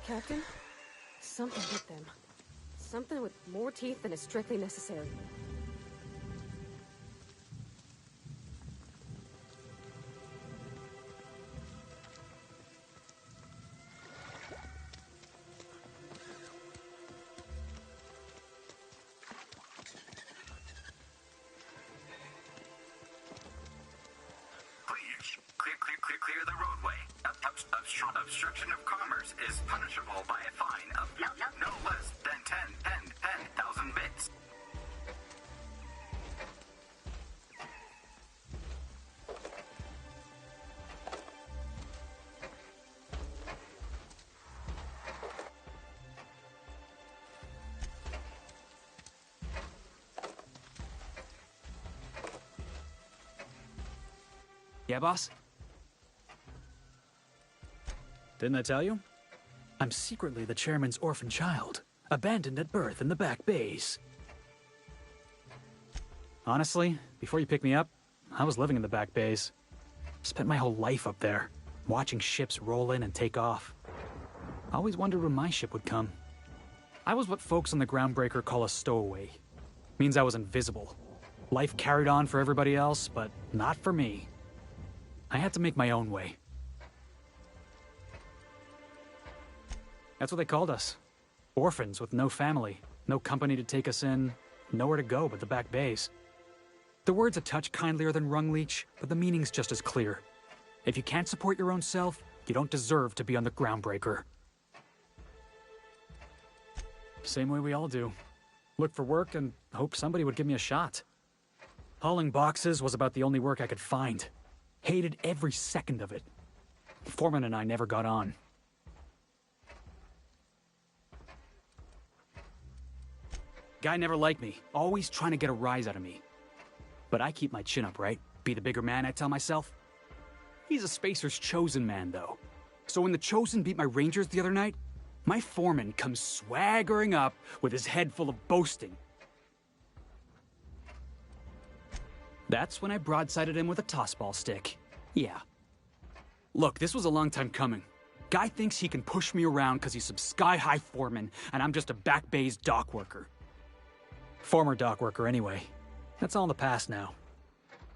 Captain? Something hit them. Something with more teeth than is strictly necessary. Clear the roadway. Obstruction of commerce is punishable by a fine of no less than 10,000 bits. Yeah, boss? Didn't I tell you? I'm secretly the chairman's orphan child, abandoned at birth in the back bays. Honestly, before you picked me up, I was living in the back bays. Spent my whole life up there, watching ships roll in and take off. I always wondered when my ship would come. I was what folks on the Groundbreaker call a stowaway. Means I was invisible. Life carried on for everybody else, but not for me. I had to make my own way. That's what they called us. Orphans with no family, no company to take us in, nowhere to go but the back bays. The word's a touch kindlier than Rungleech, but the meaning's just as clear. If you can't support your own self, you don't deserve to be on the Groundbreaker. Same way we all do. Look for work and hope somebody would give me a shot. Hauling boxes was about the only work I could find. Hated every second of it. Foreman and I never got on. Guy never liked me, always trying to get a rise out of me. But I keep my chin up, right? Be the bigger man, I tell myself. He's a Spacer's chosen man, though. So when the Chosen beat my Rangers the other night, my foreman comes swaggering up with his head full of boasting. That's when I broadsided him with a tossball stick. Yeah. Look, this was a long time coming. Guy thinks he can push me around because he's some sky-high foreman, and I'm just a back bay's dock worker. Former dock worker, anyway. That's all in the past now.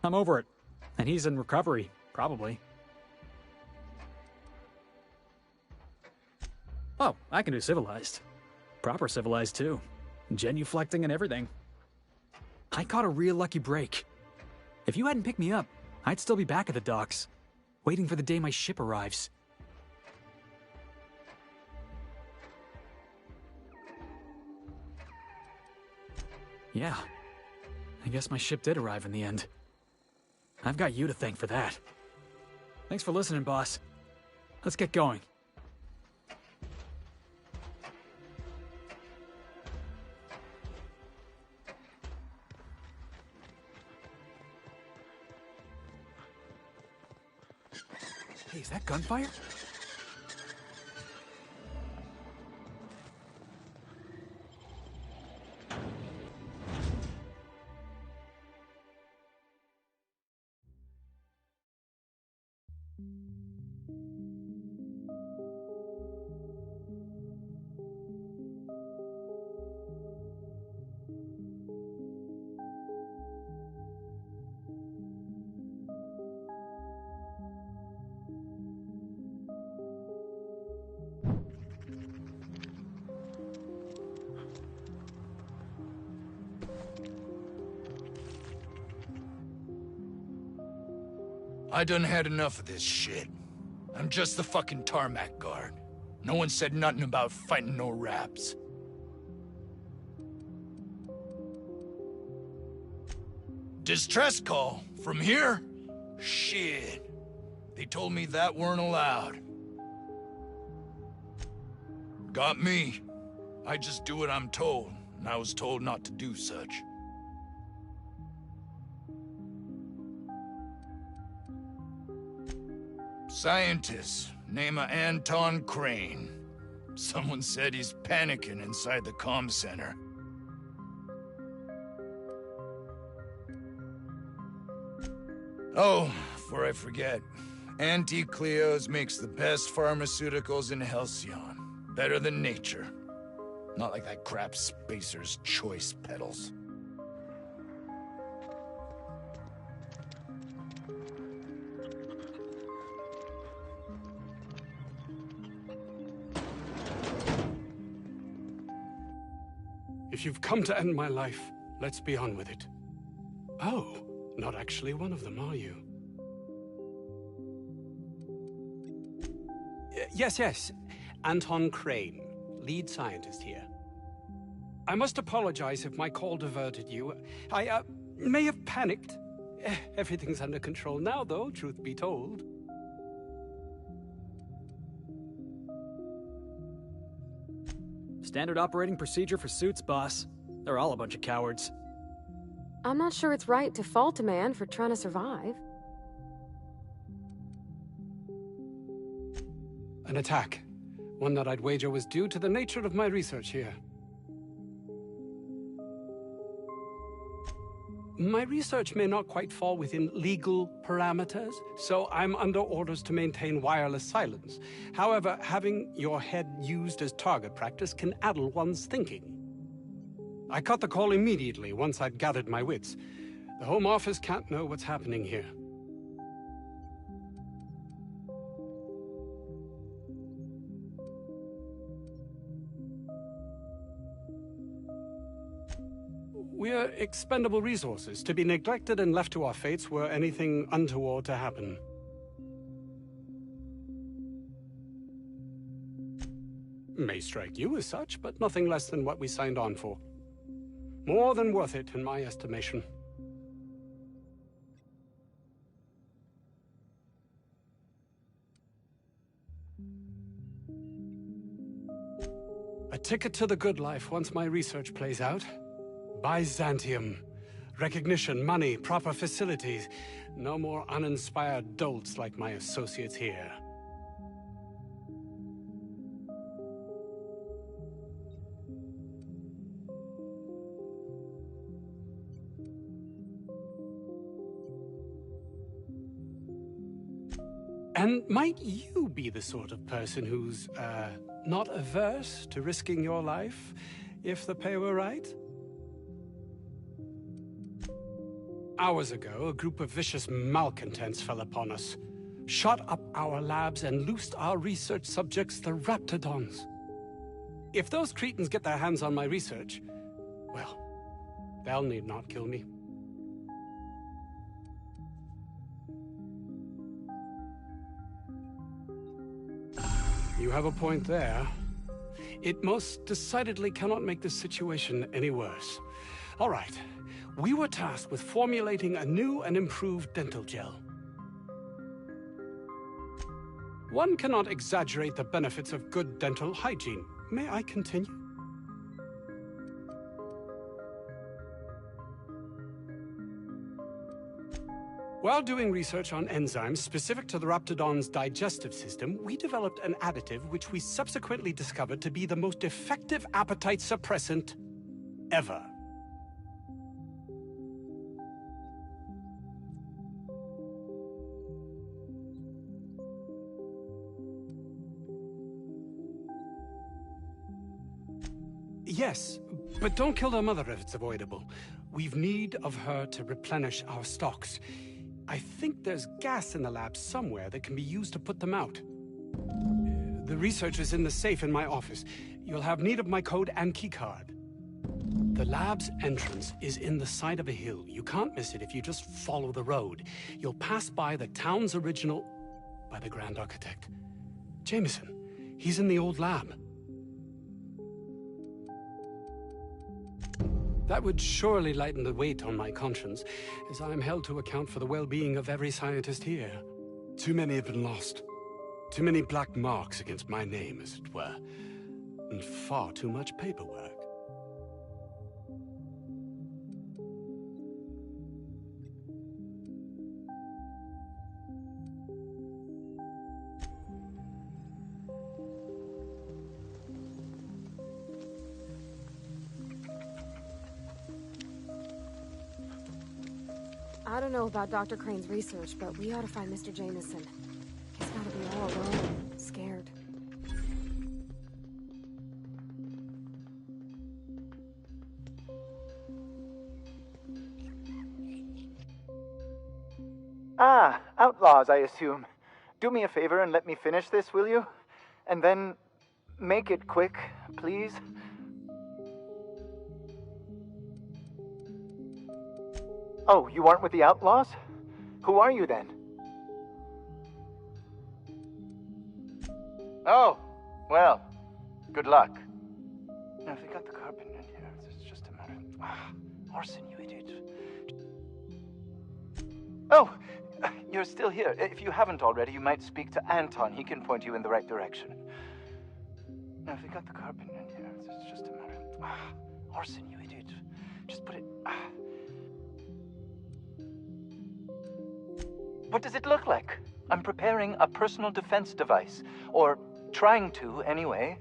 I'm over it. And he's in recovery, probably. Oh, I can do civilized. Proper civilized, too. Genuflecting and everything. I caught a real lucky break. If you hadn't picked me up, I'd still be back at the docks, waiting for the day my ship arrives. Yeah. I guess my ship did arrive in the end. I've got you to thank for that. Thanks for listening, boss. Let's get going. Hey, is that gunfire? I done had enough of this shit. I'm just the fucking tarmac guard. No one said nothing about fighting no raps. Distress call? From here? Shit. They told me that weren't allowed. Got me. I just do what I'm told, and I was told not to do such. Scientist, name of Anton Crane. Someone said he's panicking inside the comm center. Oh, before I forget, Auntie Cleo's makes the best pharmaceuticals in Halcyon. Better than nature. Not like that crap Spacer's Choice peddles. If you've come to end my life, let's be on with it. Oh, not actually one of them, are you? Yes. Anton Crane, lead scientist here. I must apologize if my call diverted you. I may have panicked. Everything's under control now, though, truth be told. Standard operating procedure for suits, boss. They're all a bunch of cowards. I'm not sure it's right to fault a man for trying to survive. An attack. One that I'd wager was due to the nature of my research here. My research may not quite fall within legal parameters, so I'm under orders to maintain wireless silence. However, having your head used as target practice can addle one's thinking. I cut the call immediately once I'd gathered my wits. The Home Office can't know what's happening here. We're expendable resources, to be neglected and left to our fates were anything untoward to happen. May strike you as such, but nothing less than what we signed on for. More than worth it, in my estimation. A ticket to the good life once my research plays out. Byzantium. Recognition, money, proper facilities. No more uninspired dolts like my associates here. And might you be the sort of person who's, not averse to risking your life if the pay were right? Hours ago, a group of vicious malcontents fell upon us, shot up our labs and loosed our research subjects, the Raptidons. If those cretins get their hands on my research, well, they'll need not kill me. You have a point there. It most decidedly cannot make the situation any worse. All right. We were tasked with formulating a new and improved dental gel. One cannot exaggerate the benefits of good dental hygiene. May I continue? While doing research on enzymes specific to the Raptidon's digestive system, we developed an additive which we subsequently discovered to be the most effective appetite suppressant ever. Yes, but don't kill their mother if it's avoidable. We've need of her to replenish our stocks. I think there's gas in the lab somewhere that can be used to put them out. The research is in the safe in my office. You'll have need of my code and keycard. The lab's entrance is in the side of a hill. You can't miss it if you just follow the road. You'll pass by the town's original... by the Grand Architect. Jameson. He's in the old lab. That would surely lighten the weight on my conscience, as I am held to account for the well-being of every scientist here. Too many have been lost. Too many black marks against my name, as it were. And far too much paperwork. I don't know about Dr. Crane's research, but we ought to find Mr. Jameson. He's gotta be all alone, scared. Ah, outlaws, I assume. Do me a favor and let me finish this, will you? And then make it quick, please. Oh, you aren't with the outlaws? Who are you then? Oh, well, good luck. Now, if we got the carbon in here, it's just a matter of... Ah, Orson, you idiot. Oh, you're still here. If you haven't already, you might speak to Anton. He can point you in the right direction. Now, if we got the carbon in here, it's just a matter of... Ah, Orson, you idiot. Just put it... Ah. What does it look like? I'm preparing a personal defense device, or Trying to, anyway.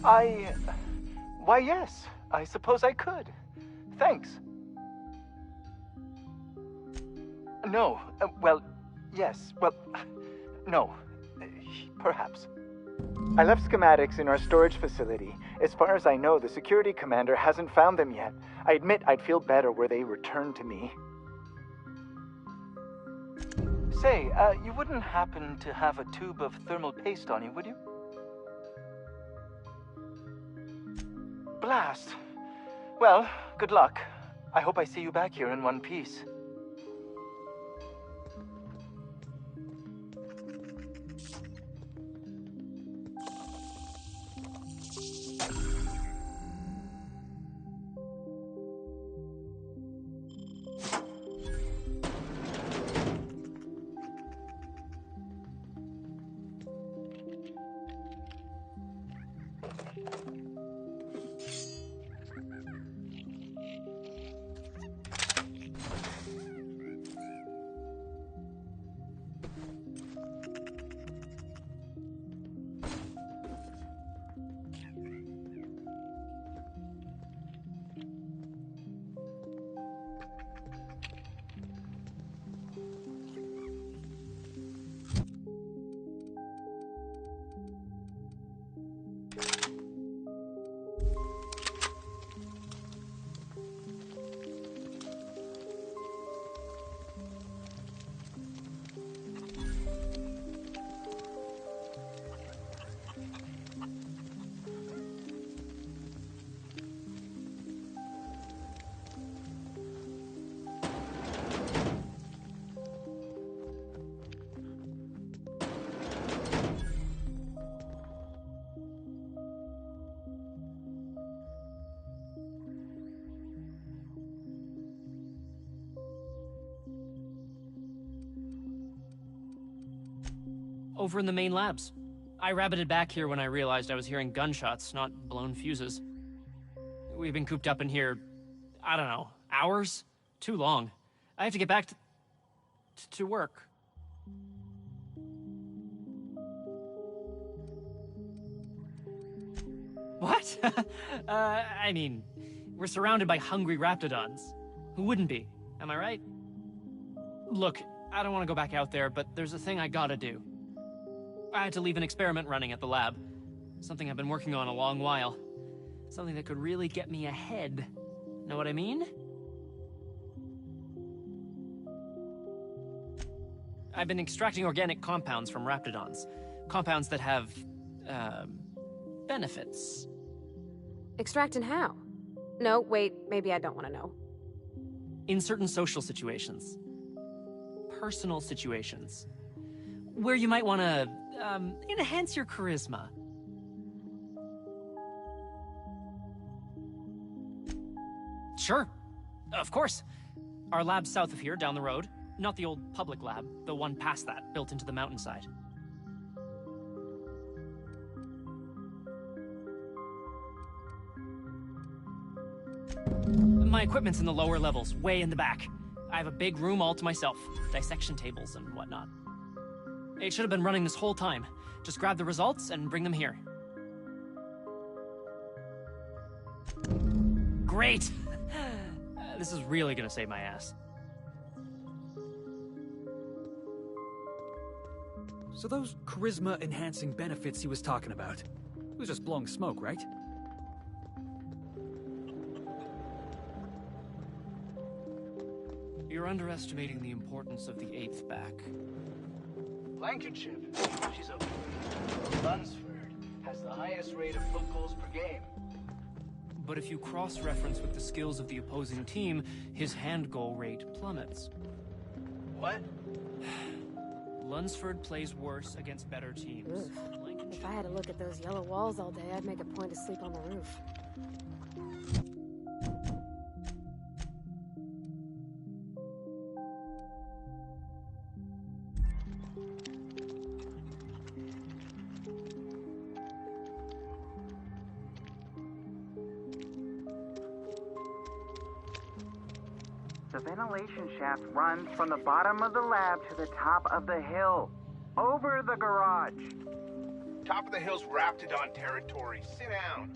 Why, yes. I suppose I could. Thanks. No. Well, yes. Well, no. Perhaps. I left schematics in our storage facility. As far as I know, the security commander hasn't found them yet. I admit I'd feel better were they returned to me. Say, you wouldn't happen to have a tube of thermal paste on you, would you? Blast. Well, good luck. I hope I see you back here in one piece. Over in the main labs. I rabbited back here when I realized I was hearing gunshots, not blown fuses. We've been cooped up in here, I don't know, hours? Too long. I have to get back to work. What? I mean, we're surrounded by hungry raptidons. Who wouldn't be? Am I right? Look, I don't want to go back out there, but there's a thing I gotta do. I had to leave an experiment running at the lab. Something I've been working on a long while. Something that could really get me ahead. Know what I mean? I've been extracting organic compounds from raptidons. Compounds that have, benefits. Extracting how? No, wait, maybe I don't want to know. In certain social situations. Personal situations. Where you might want to, enhance your charisma. Sure. Of course. Our lab's south of here, down the road. Not the old public lab, the one past that, built into the mountainside. My equipment's in the lower levels, way in the back. I have a big room all to myself, dissection tables and whatnot. It should have been running this whole time. Just grab the results and bring them here. Great! This is really gonna save my ass. So those charisma-enhancing benefits he was talking about, it was just blowing smoke, right? You're underestimating the importance of the 8th back. Blankenship, she's a... Lunsford has the highest rate of foot goals per game. But if you cross-reference with the skills of the opposing team, his hand goal rate plummets. What? Lunsford plays worse against better teams. If I had to look at those yellow walls all day, I'd make a point to sleep on the roof. The ventilation shaft runs from the bottom of the lab to the top of the hill. Over the garage. Top of the hill's Raptidon territory. Sit down.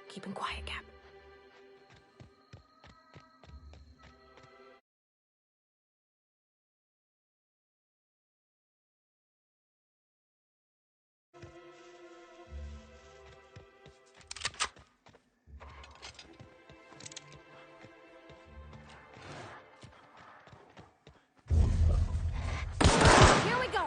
Keeping quiet, Cap. Here we go!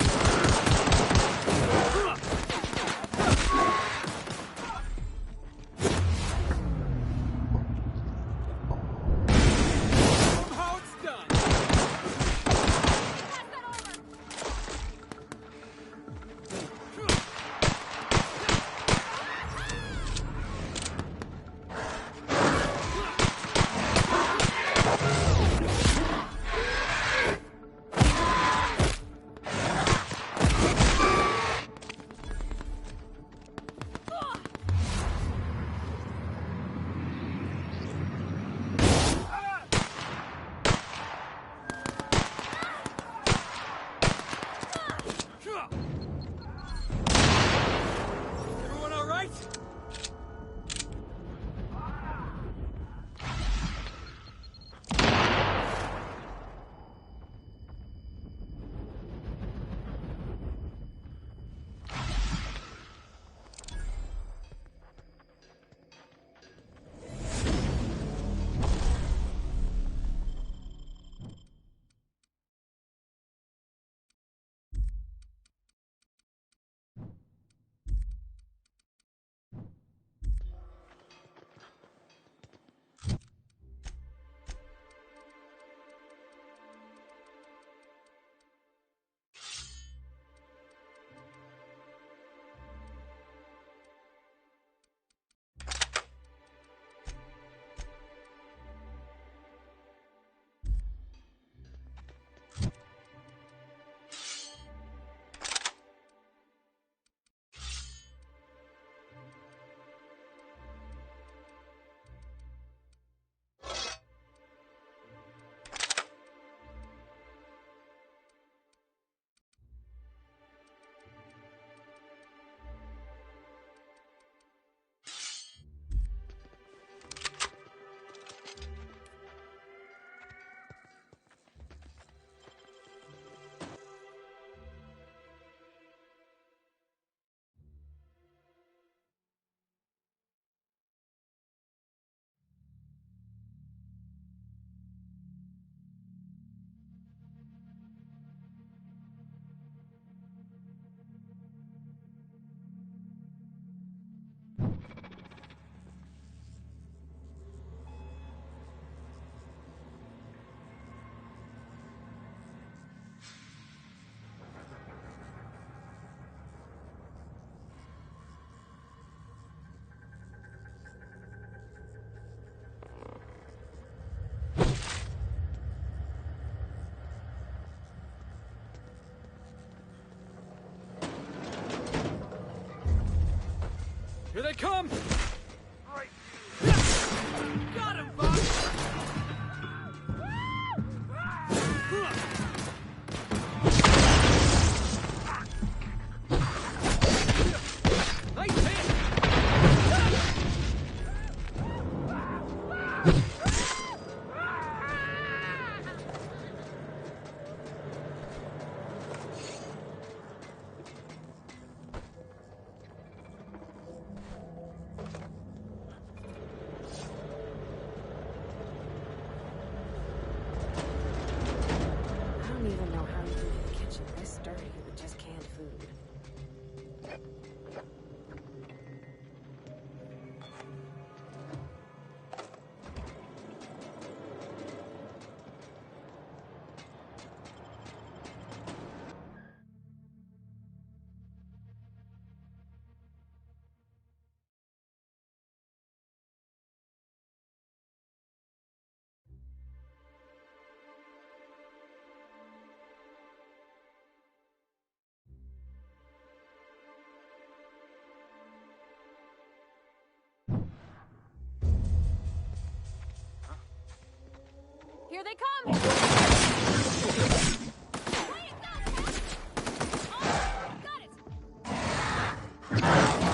Here they come! Got him, Buck! Here they come! Got it!